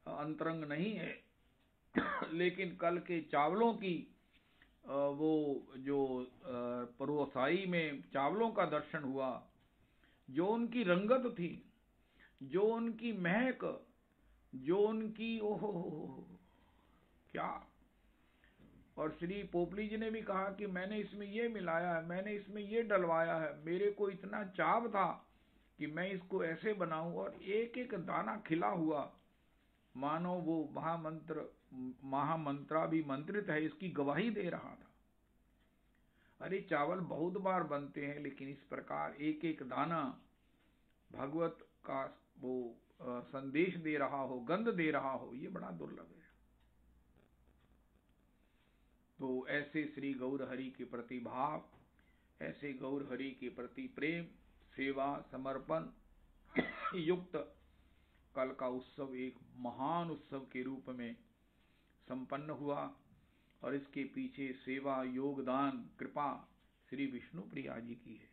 अंतरंग नहीं है, लेकिन कल के चावलों की वो जो परोसाई में चावलों का दर्शन हुआ, जो उनकी रंगत थी, जो उनकी महक, जो उनकी ओहो क्या। और श्री पोपली जी ने भी कहा कि मैंने इसमें ये मिलाया है, मैंने इसमें ये डलवाया है। मेरे को इतना चाव था कि मैं इसको ऐसे बनाऊं, और एक एक दाना खिला हुआ मानो वो महामंत्राभिमंत्रित है इसकी गवाही दे रहा था। अरे चावल बहुत बार बनते हैं, लेकिन इस प्रकार एक एक दाना भगवत का वो संदेश दे रहा हो, गंध दे रहा हो, ये बड़ा दुर्लभ है। तो ऐसे श्री गौर हरि के प्रति भाव, ऐसे गौर हरि के प्रति प्रेम, सेवा, समर्पण युक्त कल का उत्सव एक महान उत्सव के रूप में संपन्न हुआ। और इसके पीछे सेवा, योगदान, कृपा श्री विष्णु प्रिया जी की है,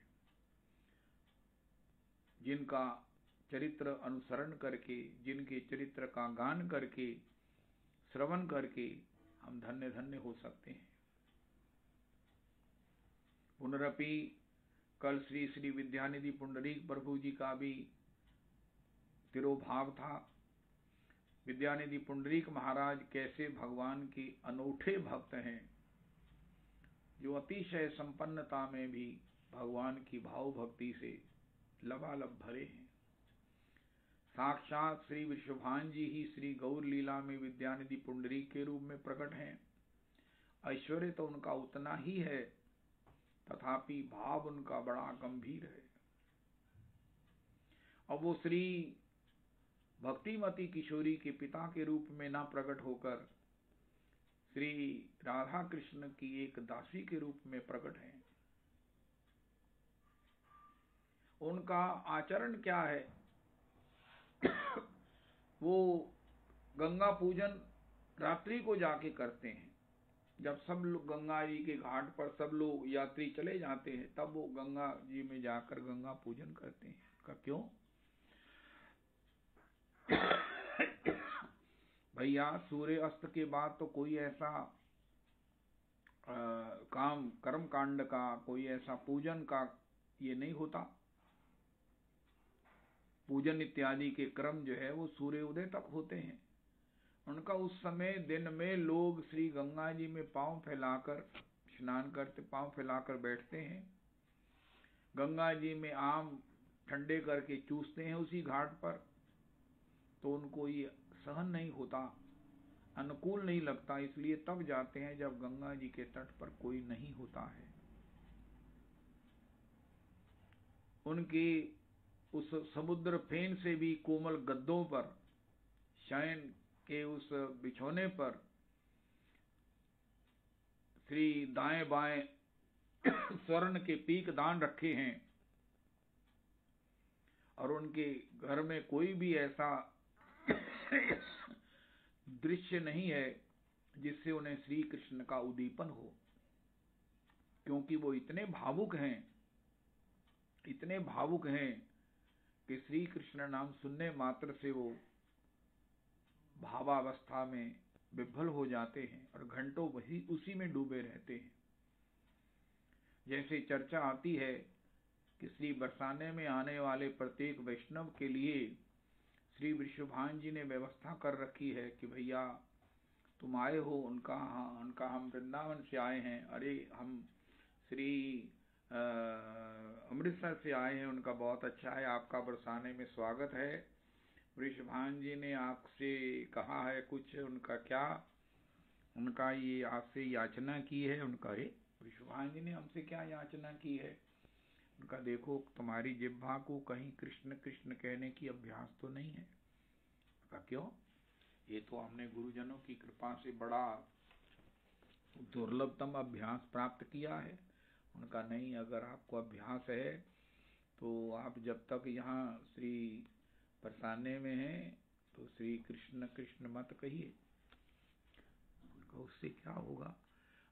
जिनका चरित्र अनुसरण करके, जिनके चरित्र का गान करके, श्रवण करके हम धन्य धन्य हो सकते हैं। पुनरपि कल श्री श्री विद्यानिधि पुंडरीक प्रभु जी का भी तिरोभाव था। विद्यानिधि पुंडरीक महाराज कैसे भगवान के अनूठे भक्त हैं, जो अतिशय संपन्नता में भी भगवान की भाव भक्ति से लबालब भरे हैं। साक्षात श्री विश्वभान जी ही श्री गौर लीला में विद्यानिधि पुंडरीक के रूप में प्रकट हैं। ऐश्वर्य तो उनका उतना ही है, तथापि भाव उनका बड़ा गंभीर है। अब वो श्री भक्तिमती किशोरी के पिता के रूप में ना प्रकट होकर श्री राधा कृष्ण की एक दासी के रूप में प्रकट हैं। उनका आचरण क्या है? वो गंगा पूजन रात्रि को जाके करते हैं। जब सब लोग गंगा जी के घाट पर सब लोग यात्री चले जाते हैं, तब वो गंगा जी में जाकर गंगा पूजन करते हैं। का क्यों? भैया सूर्य अस्त के बाद तो कोई ऐसा कर्म कांड का, कोई ऐसा पूजन का ये नहीं होता। पूजन इत्यादि के क्रम जो है वो सूर्य उदय तक होते हैं। उनका उस समय दिन में लोग श्री गंगा जी में पांव फैलाकर स्नान करते, पांव फैलाकर बैठते हैं। गंगा जी में आम ठंडे करके चूसते हैं उसी घाट पर, तो उनको ये सहन नहीं होता। अनुकूल नहीं लगता, इसलिए तब जाते हैं जब गंगा जी के तट पर कोई नहीं होता है। उनकी उस समुद्र फेन से भी कोमल गद्दों पर शयन के उस बिछौने पर श्री दाएं बाएं स्वर्ण के पीक दान रखे हैं, और उनके घर में कोई भी ऐसा दृश्य नहीं है जिससे उन्हें श्री कृष्ण का उद्दीपन हो, क्योंकि वो इतने भावुक हैं कि श्री कृष्ण नाम सुनने मात्र से वो भावावस्था में विभल हो जाते हैं और घंटों वही उसी में डूबे रहते हैं। जैसे चर्चा आती है कि श्री बरसाने में आने वाले प्रत्येक वैष्णव के लिए श्री वृषभान जी ने व्यवस्था कर रखी है कि भैया तुम आए हो, उनका हम वृंदावन से आए हैं, अरे हम श्री अमृतसर से आए हैं, उनका बहुत अच्छा है, आपका बरसाने में स्वागत है। वृषभान जी ने आपसे कहा है कुछ, उनका क्या, उनका ये आपसे याचना की है। उनका वृषभान जी ने हमसे क्या याचना की है? उनका देखो तुम्हारी जिह्वा को कहीं कृष्ण कृष्ण कहने की अभ्यास तो नहीं है। उनका क्यों? ये तो हमने गुरुजनों की कृपा से बड़ा दुर्लभतम अभ्यास प्राप्त किया है। उनका नहीं, अगर आपको अभ्यास है तो आप जब तक यहाँ श्री बरसाने में हैं तो श्री कृष्ण कृष्ण मत कहिए। उनका उससे क्या होगा?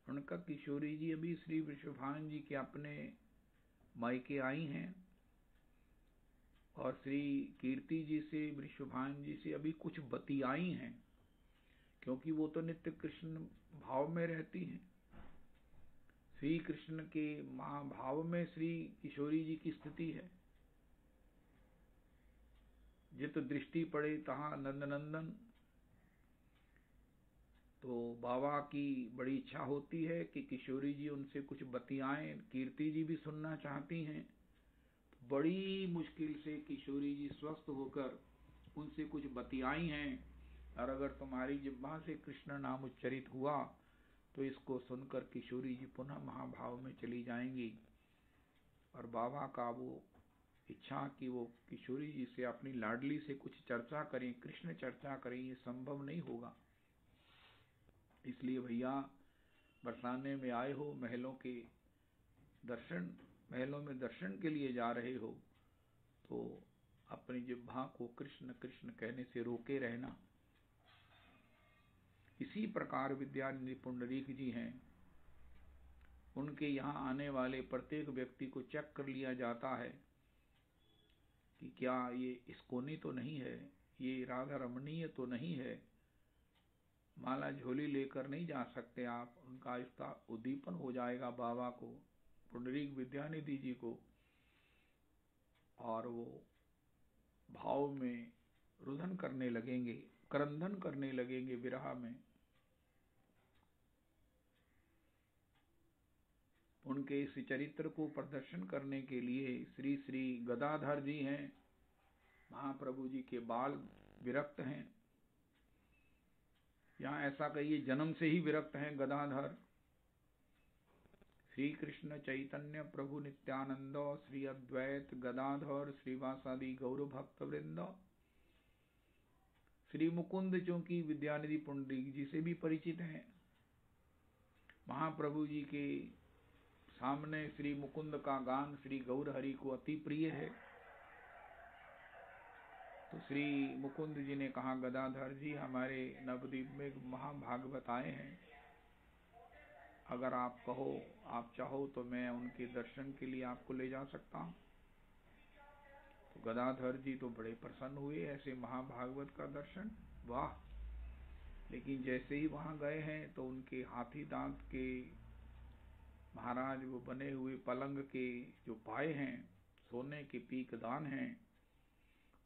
उनका किशोरी जी अभी श्री वृषभान जी के अपने मायके आई हैं, और श्री कीर्ति जी से वृषभान जी से अभी कुछ बतियाई हैं, क्योंकि वो तो नित्य कृष्ण भाव में रहती हैं। श्री कृष्ण के महाभाव में श्री किशोरी जी की स्थिति है। जित दृष्टि पड़े तहां नंदनंदन। तो बाबा की बड़ी इच्छा होती है कि किशोरी जी उनसे कुछ बतियाएं। कीर्ति जी भी सुनना चाहती हैं। बड़ी मुश्किल से किशोरी जी स्वस्थ होकर उनसे कुछ बतियाई हैं, और अगर तुम्हारी जिह्वा से कृष्ण नाम उच्चरित हुआ तो इसको सुनकर किशोरी जी पुनः महाभाव में चली जाएंगी। और बाबा का वो इच्छा कि वो किशोरी जी से अपनी लाडली से कुछ चर्चा करें, कृष्ण चर्चा करें, ये संभव नहीं होगा। इसलिए भैया बरसाने में आए हो, महलों में दर्शन के लिए जा रहे हो, तो अपनी जिह्वा को कृष्ण कृष्ण कहने से रोके रहना। इसी प्रकार विद्यानिधि पुंडरीक जी हैं, उनके यहाँ आने वाले प्रत्येक व्यक्ति को चेक कर लिया जाता है कि क्या ये इस्कोनी तो नहीं है, ये राधा रमणीय तो नहीं है। माला झोली लेकर नहीं जा सकते आप, उनका इसका उद्दीपन हो जाएगा बाबा को, पुंडरीक विद्यानिधि जी को, और वो भाव में रुदन करने लगेंगे, क्रंदन करने लगेंगे विरह में। उनके इस चरित्र को प्रदर्शन करने के लिए श्री श्री गदाधर जी हैं, महाप्रभु जी के बाल विरक्त हैं, यहाँ ऐसा कहिए जन्म से ही विरक्त हैं गदाधर। श्री कृष्ण चैतन्य प्रभु नित्यानंद श्री अद्वैत गदाधर श्रीवासादि गौर भक्त वृंद। श्री मुकुंद चूंकि विद्यानिधि पुंडरीक जी से भी परिचित हैं, महाप्रभु जी के सामने श्री मुकुंद का गान श्री गौर हरि को अति प्रिय है। तो श्री मुकुंद जी ने कहा, गदाधर जी हमारे नवद्वीप में महाभागवत आए हैं, अगर आप चाहो तो मैं उनके दर्शन के लिए आपको ले जा सकता हूँ। तो गदाधर जी तो बड़े प्रसन्न हुए, ऐसे महाभागवत का दर्शन, वाह। लेकिन जैसे ही वहां गए हैं तो उनके हाथी दांत के महाराज वो बने हुए पलंग के जो पाए हैं, सोने के पीकदान हैं,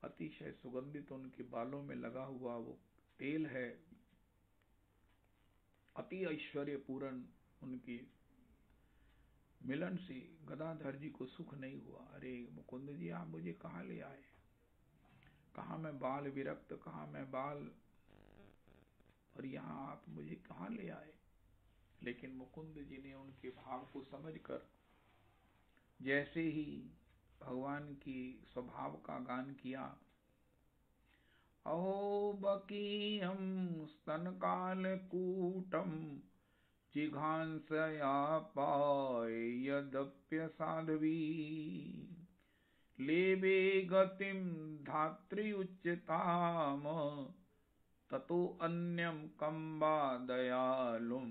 अतिशय सुगंधित उनके बालों में लगा हुआ वो तेल है, अति ऐश्वर्य पूर्ण उनके मिलन से गदाधर जी को सुख नहीं हुआ। अरे मुकुंद जी आप मुझे कहाँ ले आए, कहाँ मैं बाल विरक्त, कहाँ मैं बाल और यहाँ आप मुझे कहाँ ले आए। लेकिन मुकुंद जी ने उनके भाव को समझकर जैसे ही भगवान की स्वभाव का गान किया, अहो बकीयं स्तनकालकूटं जिघांसयापाय यद्यप्यसाध्वी लेभे गतिं धात्री उच्चताम ततो अन्यं कं वा दयालुं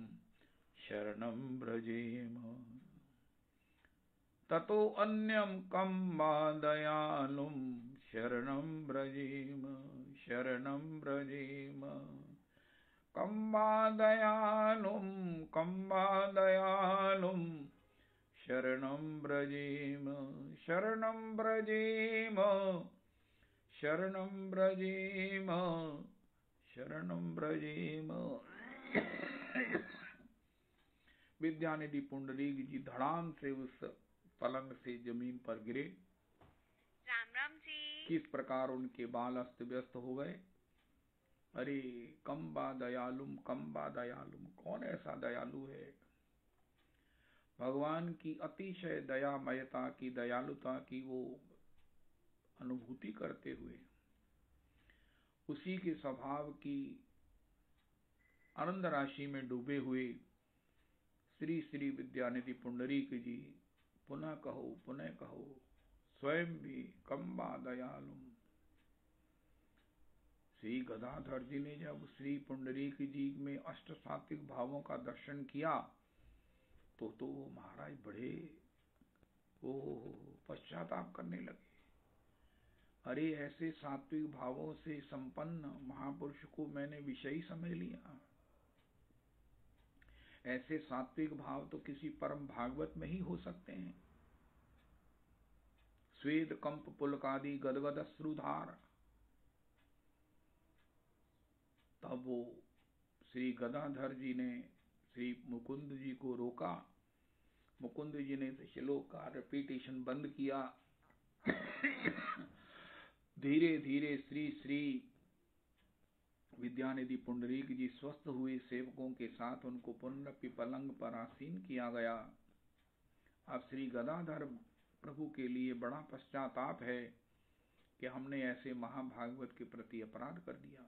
शरणं व्रजेम। ततो अन्यं कं वा दयालुं शरणं व्रजेम, शरणं व्रजेम। कं वा दयालुं, कं वा दयालुं शरणं व्रजेम, शरणं व्रजेम, शरणं व्रजेम, शरणं व्रजेम। विद्यानिधि पुंडरीक जी धड़ाम से उस पलंग से जमीन पर गिरे। राम राम जी। किस प्रकार उनके बाल अस्त व्यस्त हो गए। अरे कम्बा दयालुम, कम्बा दयालुम, कौन ऐसा दयालु है। भगवान की अतिशय दयामयता की, दयालुता की वो अनुभूति करते हुए उसी के स्वभाव की आनंद राशि में डूबे हुए श्री श्री विद्यानिधि पुंडरीक जी पुनः कहो स्वयं भी कम्बा दयालुम। श्री गदाधर जी ने जब श्री पुंडरीक जी में अष्ट सात्विक भावों का दर्शन किया तो महाराज बड़े पश्चाताप करने लगे। अरे ऐसे सात्विक भावों से संपन्न महापुरुष को मैंने विषयी समझ लिया। ऐसे सात्विक भाव तो किसी परम भागवत में ही हो सकते हैं। स्वेद कंप पुलकादि गदगद अश्रुधार। तब वो श्री गदाधर जी ने श्री मुकुंद जी को रोका। मुकुंद जी ने श्लोक का रिपीटेशन बंद किया। धीरे धीरे श्री श्री विद्यानिधि पुंडरीक जी स्वस्थ हुए सेवकों के साथ उनको पुनरपि पलंग पर आसीन किया गया। अब श्री गदाधर प्रभु के लिए बड़ा पश्चाताप है कि हमने ऐसे महाभागवत के प्रति अपराध कर दिया।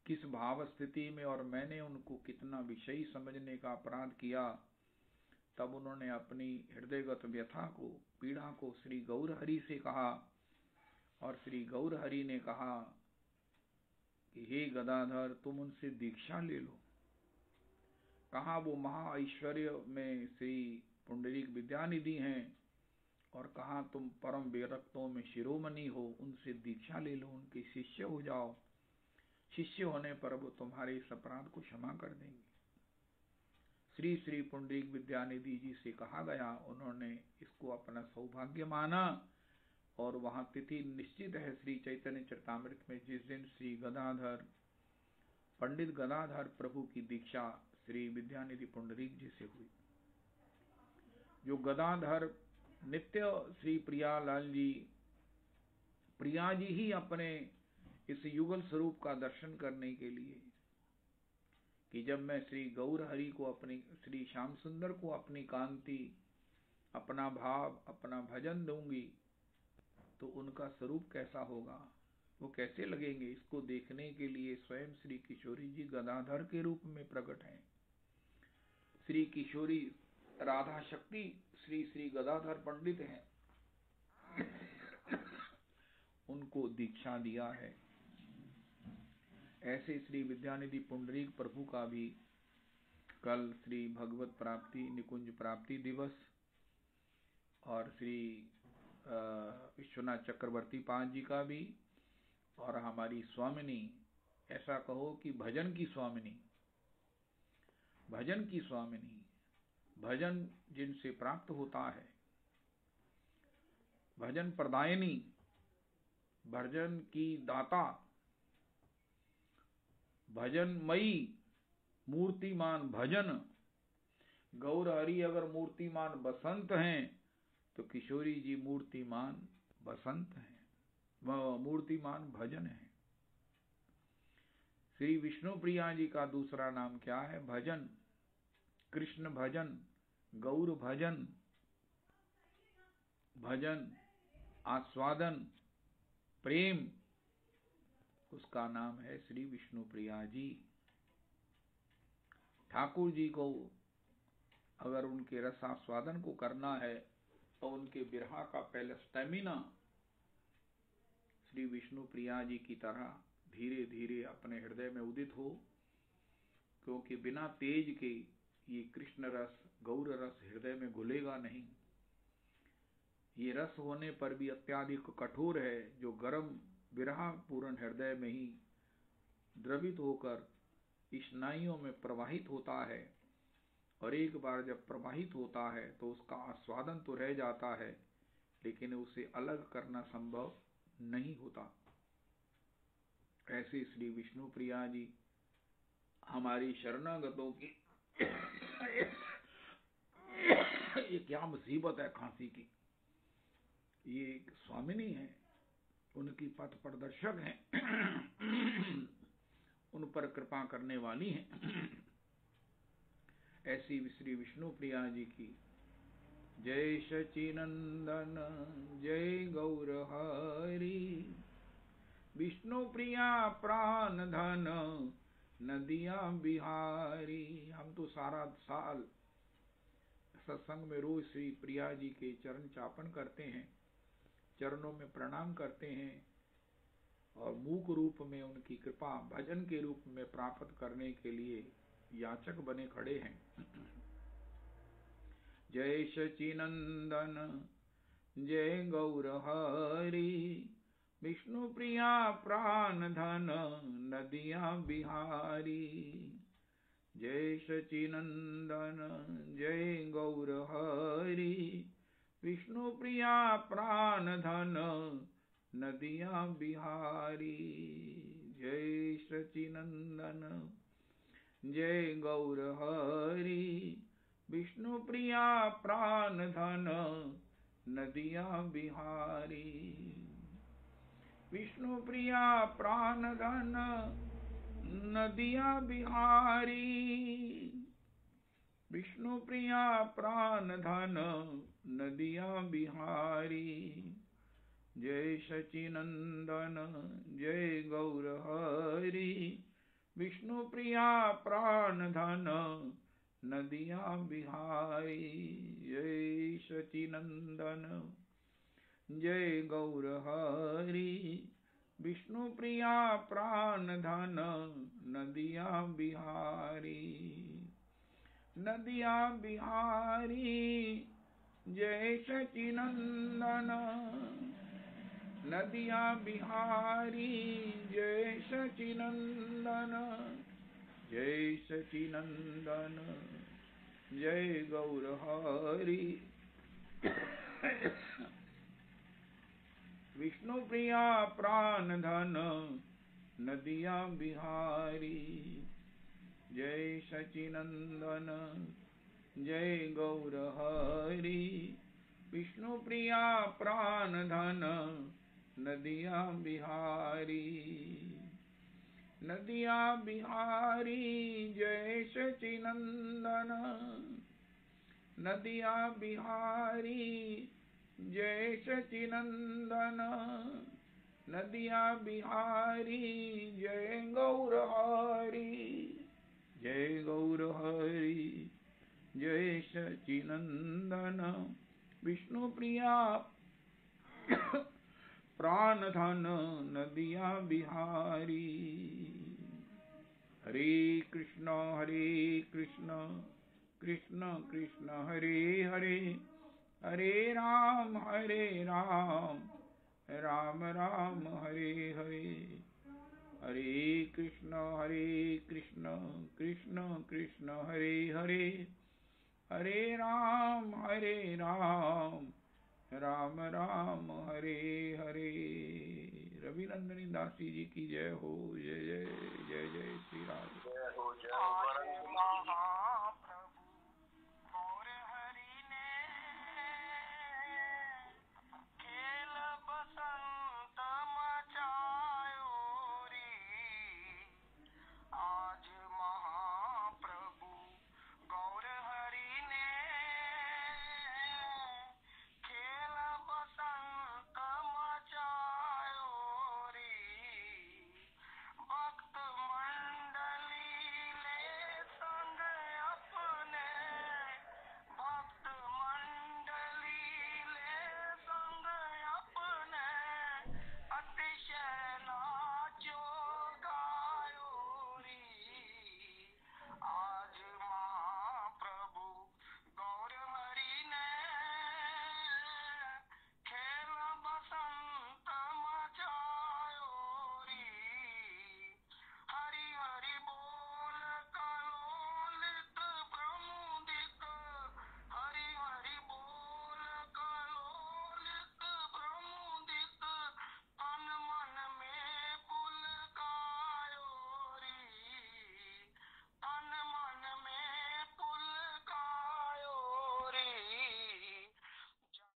किस भाव स्थिति में और मैंने उनको कितना विषयी समझने का अपराध किया। तब उन्होंने अपनी हृदयगत व्यथा को, पीड़ा को श्री गौरहरि से कहा और श्री गौरहरि ने कहा कि हे गदाधर तुम उनसे दीक्षा ले लो। कहा वो महा ऐश्वर्य में श्री पुंडरीक विद्यानिधि हैं और कहा तुम परम विरक्तों में शिरोमणि हो, उनसे दीक्षा ले लो, उनके शिष्य हो जाओ। शिष्य होने पर वो तुम्हारे इस अपराध को क्षमा कर देंगे। श्री श्री पुंडरीक विद्यानिधि जी से कहा गया। उन्होंने इसको अपना सौभाग्य माना और वहां तिथि निश्चित है श्री चैतन्य चरितामृत में जिस दिन श्री गदाधर पंडित गदाधर प्रभु की दीक्षा श्री विद्यानिधि पुंडरीक जी से हुई। जो गदाधर नित्य श्री प्रियालाल जी, प्रिया जी ही अपने इस युगल स्वरूप का दर्शन करने के लिए कि जब मैं श्री गौरहरि को, अपनी श्री श्याम सुंदर को अपनी कांति, अपना भाव, अपना भजन दूंगी तो उनका स्वरूप कैसा होगा, वो कैसे लगेंगे। इसको देखने के लिए स्वयं श्री किशोरी जी गदाधर के रूप में प्रकट हैं। श्री किशोरी राधा शक्ति श्री श्री गदाधर पंडित हैं, उनको दीक्षा दिया है। ऐसे श्री विद्यानिधि पुंडरीक प्रभु का भी कल श्री भगवत प्राप्ति निकुंज प्राप्ति दिवस और श्री विश्वनाथ चक्रवर्ती पांच जी का भी, और हमारी स्वामिनी, ऐसा कहो कि भजन की स्वामिनी, भजन की स्वामिनी, भजन जिनसे प्राप्त होता है, भजन प्रदायिनी, भजन की दाता, भजनमयी, मूर्तिमान भजन। गौरहरि अगर मूर्तिमान बसंत हैं तो किशोरी जी मूर्तिमान बसंत हैं, मूर्तिमान भजन है। श्री विष्णु प्रिया जी का दूसरा नाम क्या है? भजन, कृष्ण भजन, गौर भजन, भजन, आस्वादन, प्रेम, उसका नाम है श्री विष्णु प्रिया जी। ठाकुर जी को अगर उनके रसास्वादन को करना है तो उनके बिरहा का पहले स्टेमिना श्री विष्णु प्रिया जी की तरह धीरे धीरे अपने हृदय में उदित हो, क्योंकि बिना तेज के ये कृष्ण रस, गौर रस हृदय में घुलेगा नहीं। ये रस होने पर भी अत्याधिक कठोर है, जो गर्म विरहा पूर्ण हृदय में ही द्रवित होकर स्नायुओं में प्रवाहित होता है, और एक बार जब प्रवाहित होता है तो उसका आस्वादन तो रह जाता है, लेकिन उसे अलग करना संभव नहीं होता। ऐसे श्री विष्णु प्रिया जी हमारी शरणागतों की ये क्या मुसीबत है खांसी की। ये एक स्वामिनी है, उनकी पथ प्रदर्शक हैं, उन पर कृपा करने वाली हैं। ऐसी श्री विष्णु प्रिया जी की जय सचिनंदन जय गौर हरि। विष्णु प्रिया प्राण धन नदिया बिहारी। हम तो सारा साल सत्संग में रोज श्री प्रिया जी के चरण चापन करते हैं, चरणों में प्रणाम करते हैं, और मूक रूप में उनकी कृपा भजन के रूप में प्राप्त करने के लिए याचक बने खड़े हैं। जय सचिनंदन जय गौर हरि। विष्णु प्रिया प्राण धन नदिया बिहारी। जय सचिनंदन जय गौर हरि। विष्णु प्रिया प्राण धन नदिया बिहारी। जय सचिनंदन जय गौर हरि। विष्णु प्रिया प्राण धन नदिया बिहारी। विष्णु प्रिया प्राण धन नदिया बिहारी। विष्णु प्रिया प्राण धन नदिया बिहारी। जय सचिनंदन जय गौर हरि। विष्णु प्रिया प्राण धन नदिया बिहारी। जय सचिनंदन जय गौर हरि। विष्णु प्रिया प्राण धन नदिया बिहारी। नदिया बिहारी जय सचिनंदन। नदिया बिहारी जय सचिनंदन। जय सचिनंदन जय गौर हरि। विष्णु प्रिया प्राण धन नदिया बिहारी। जय सचिनंदन जय गौर हरि। विष्णु प्रिया प्राण धन नदिया बिहारी। नदिया बिहारी जय सचिनंदन। नदिया बिहारी जय सचिनंदन। नदिया बिहारी जय गौर हरि। जय गौर हरि जय सचिनंदन। विष्णु प्रिया प्राण धन नदिया बिहारी। हरे कृष्ण कृष्ण कृष्ण हरे हरे, हरे राम राम राम हरे हरे। हरे कृष्ण कृष्ण कृष्ण हरे हरे, हरे राम राम राम हरे हरे। रविनंदनी दासी जी की जय हो। जय जय जय जय श्री राम। जय हो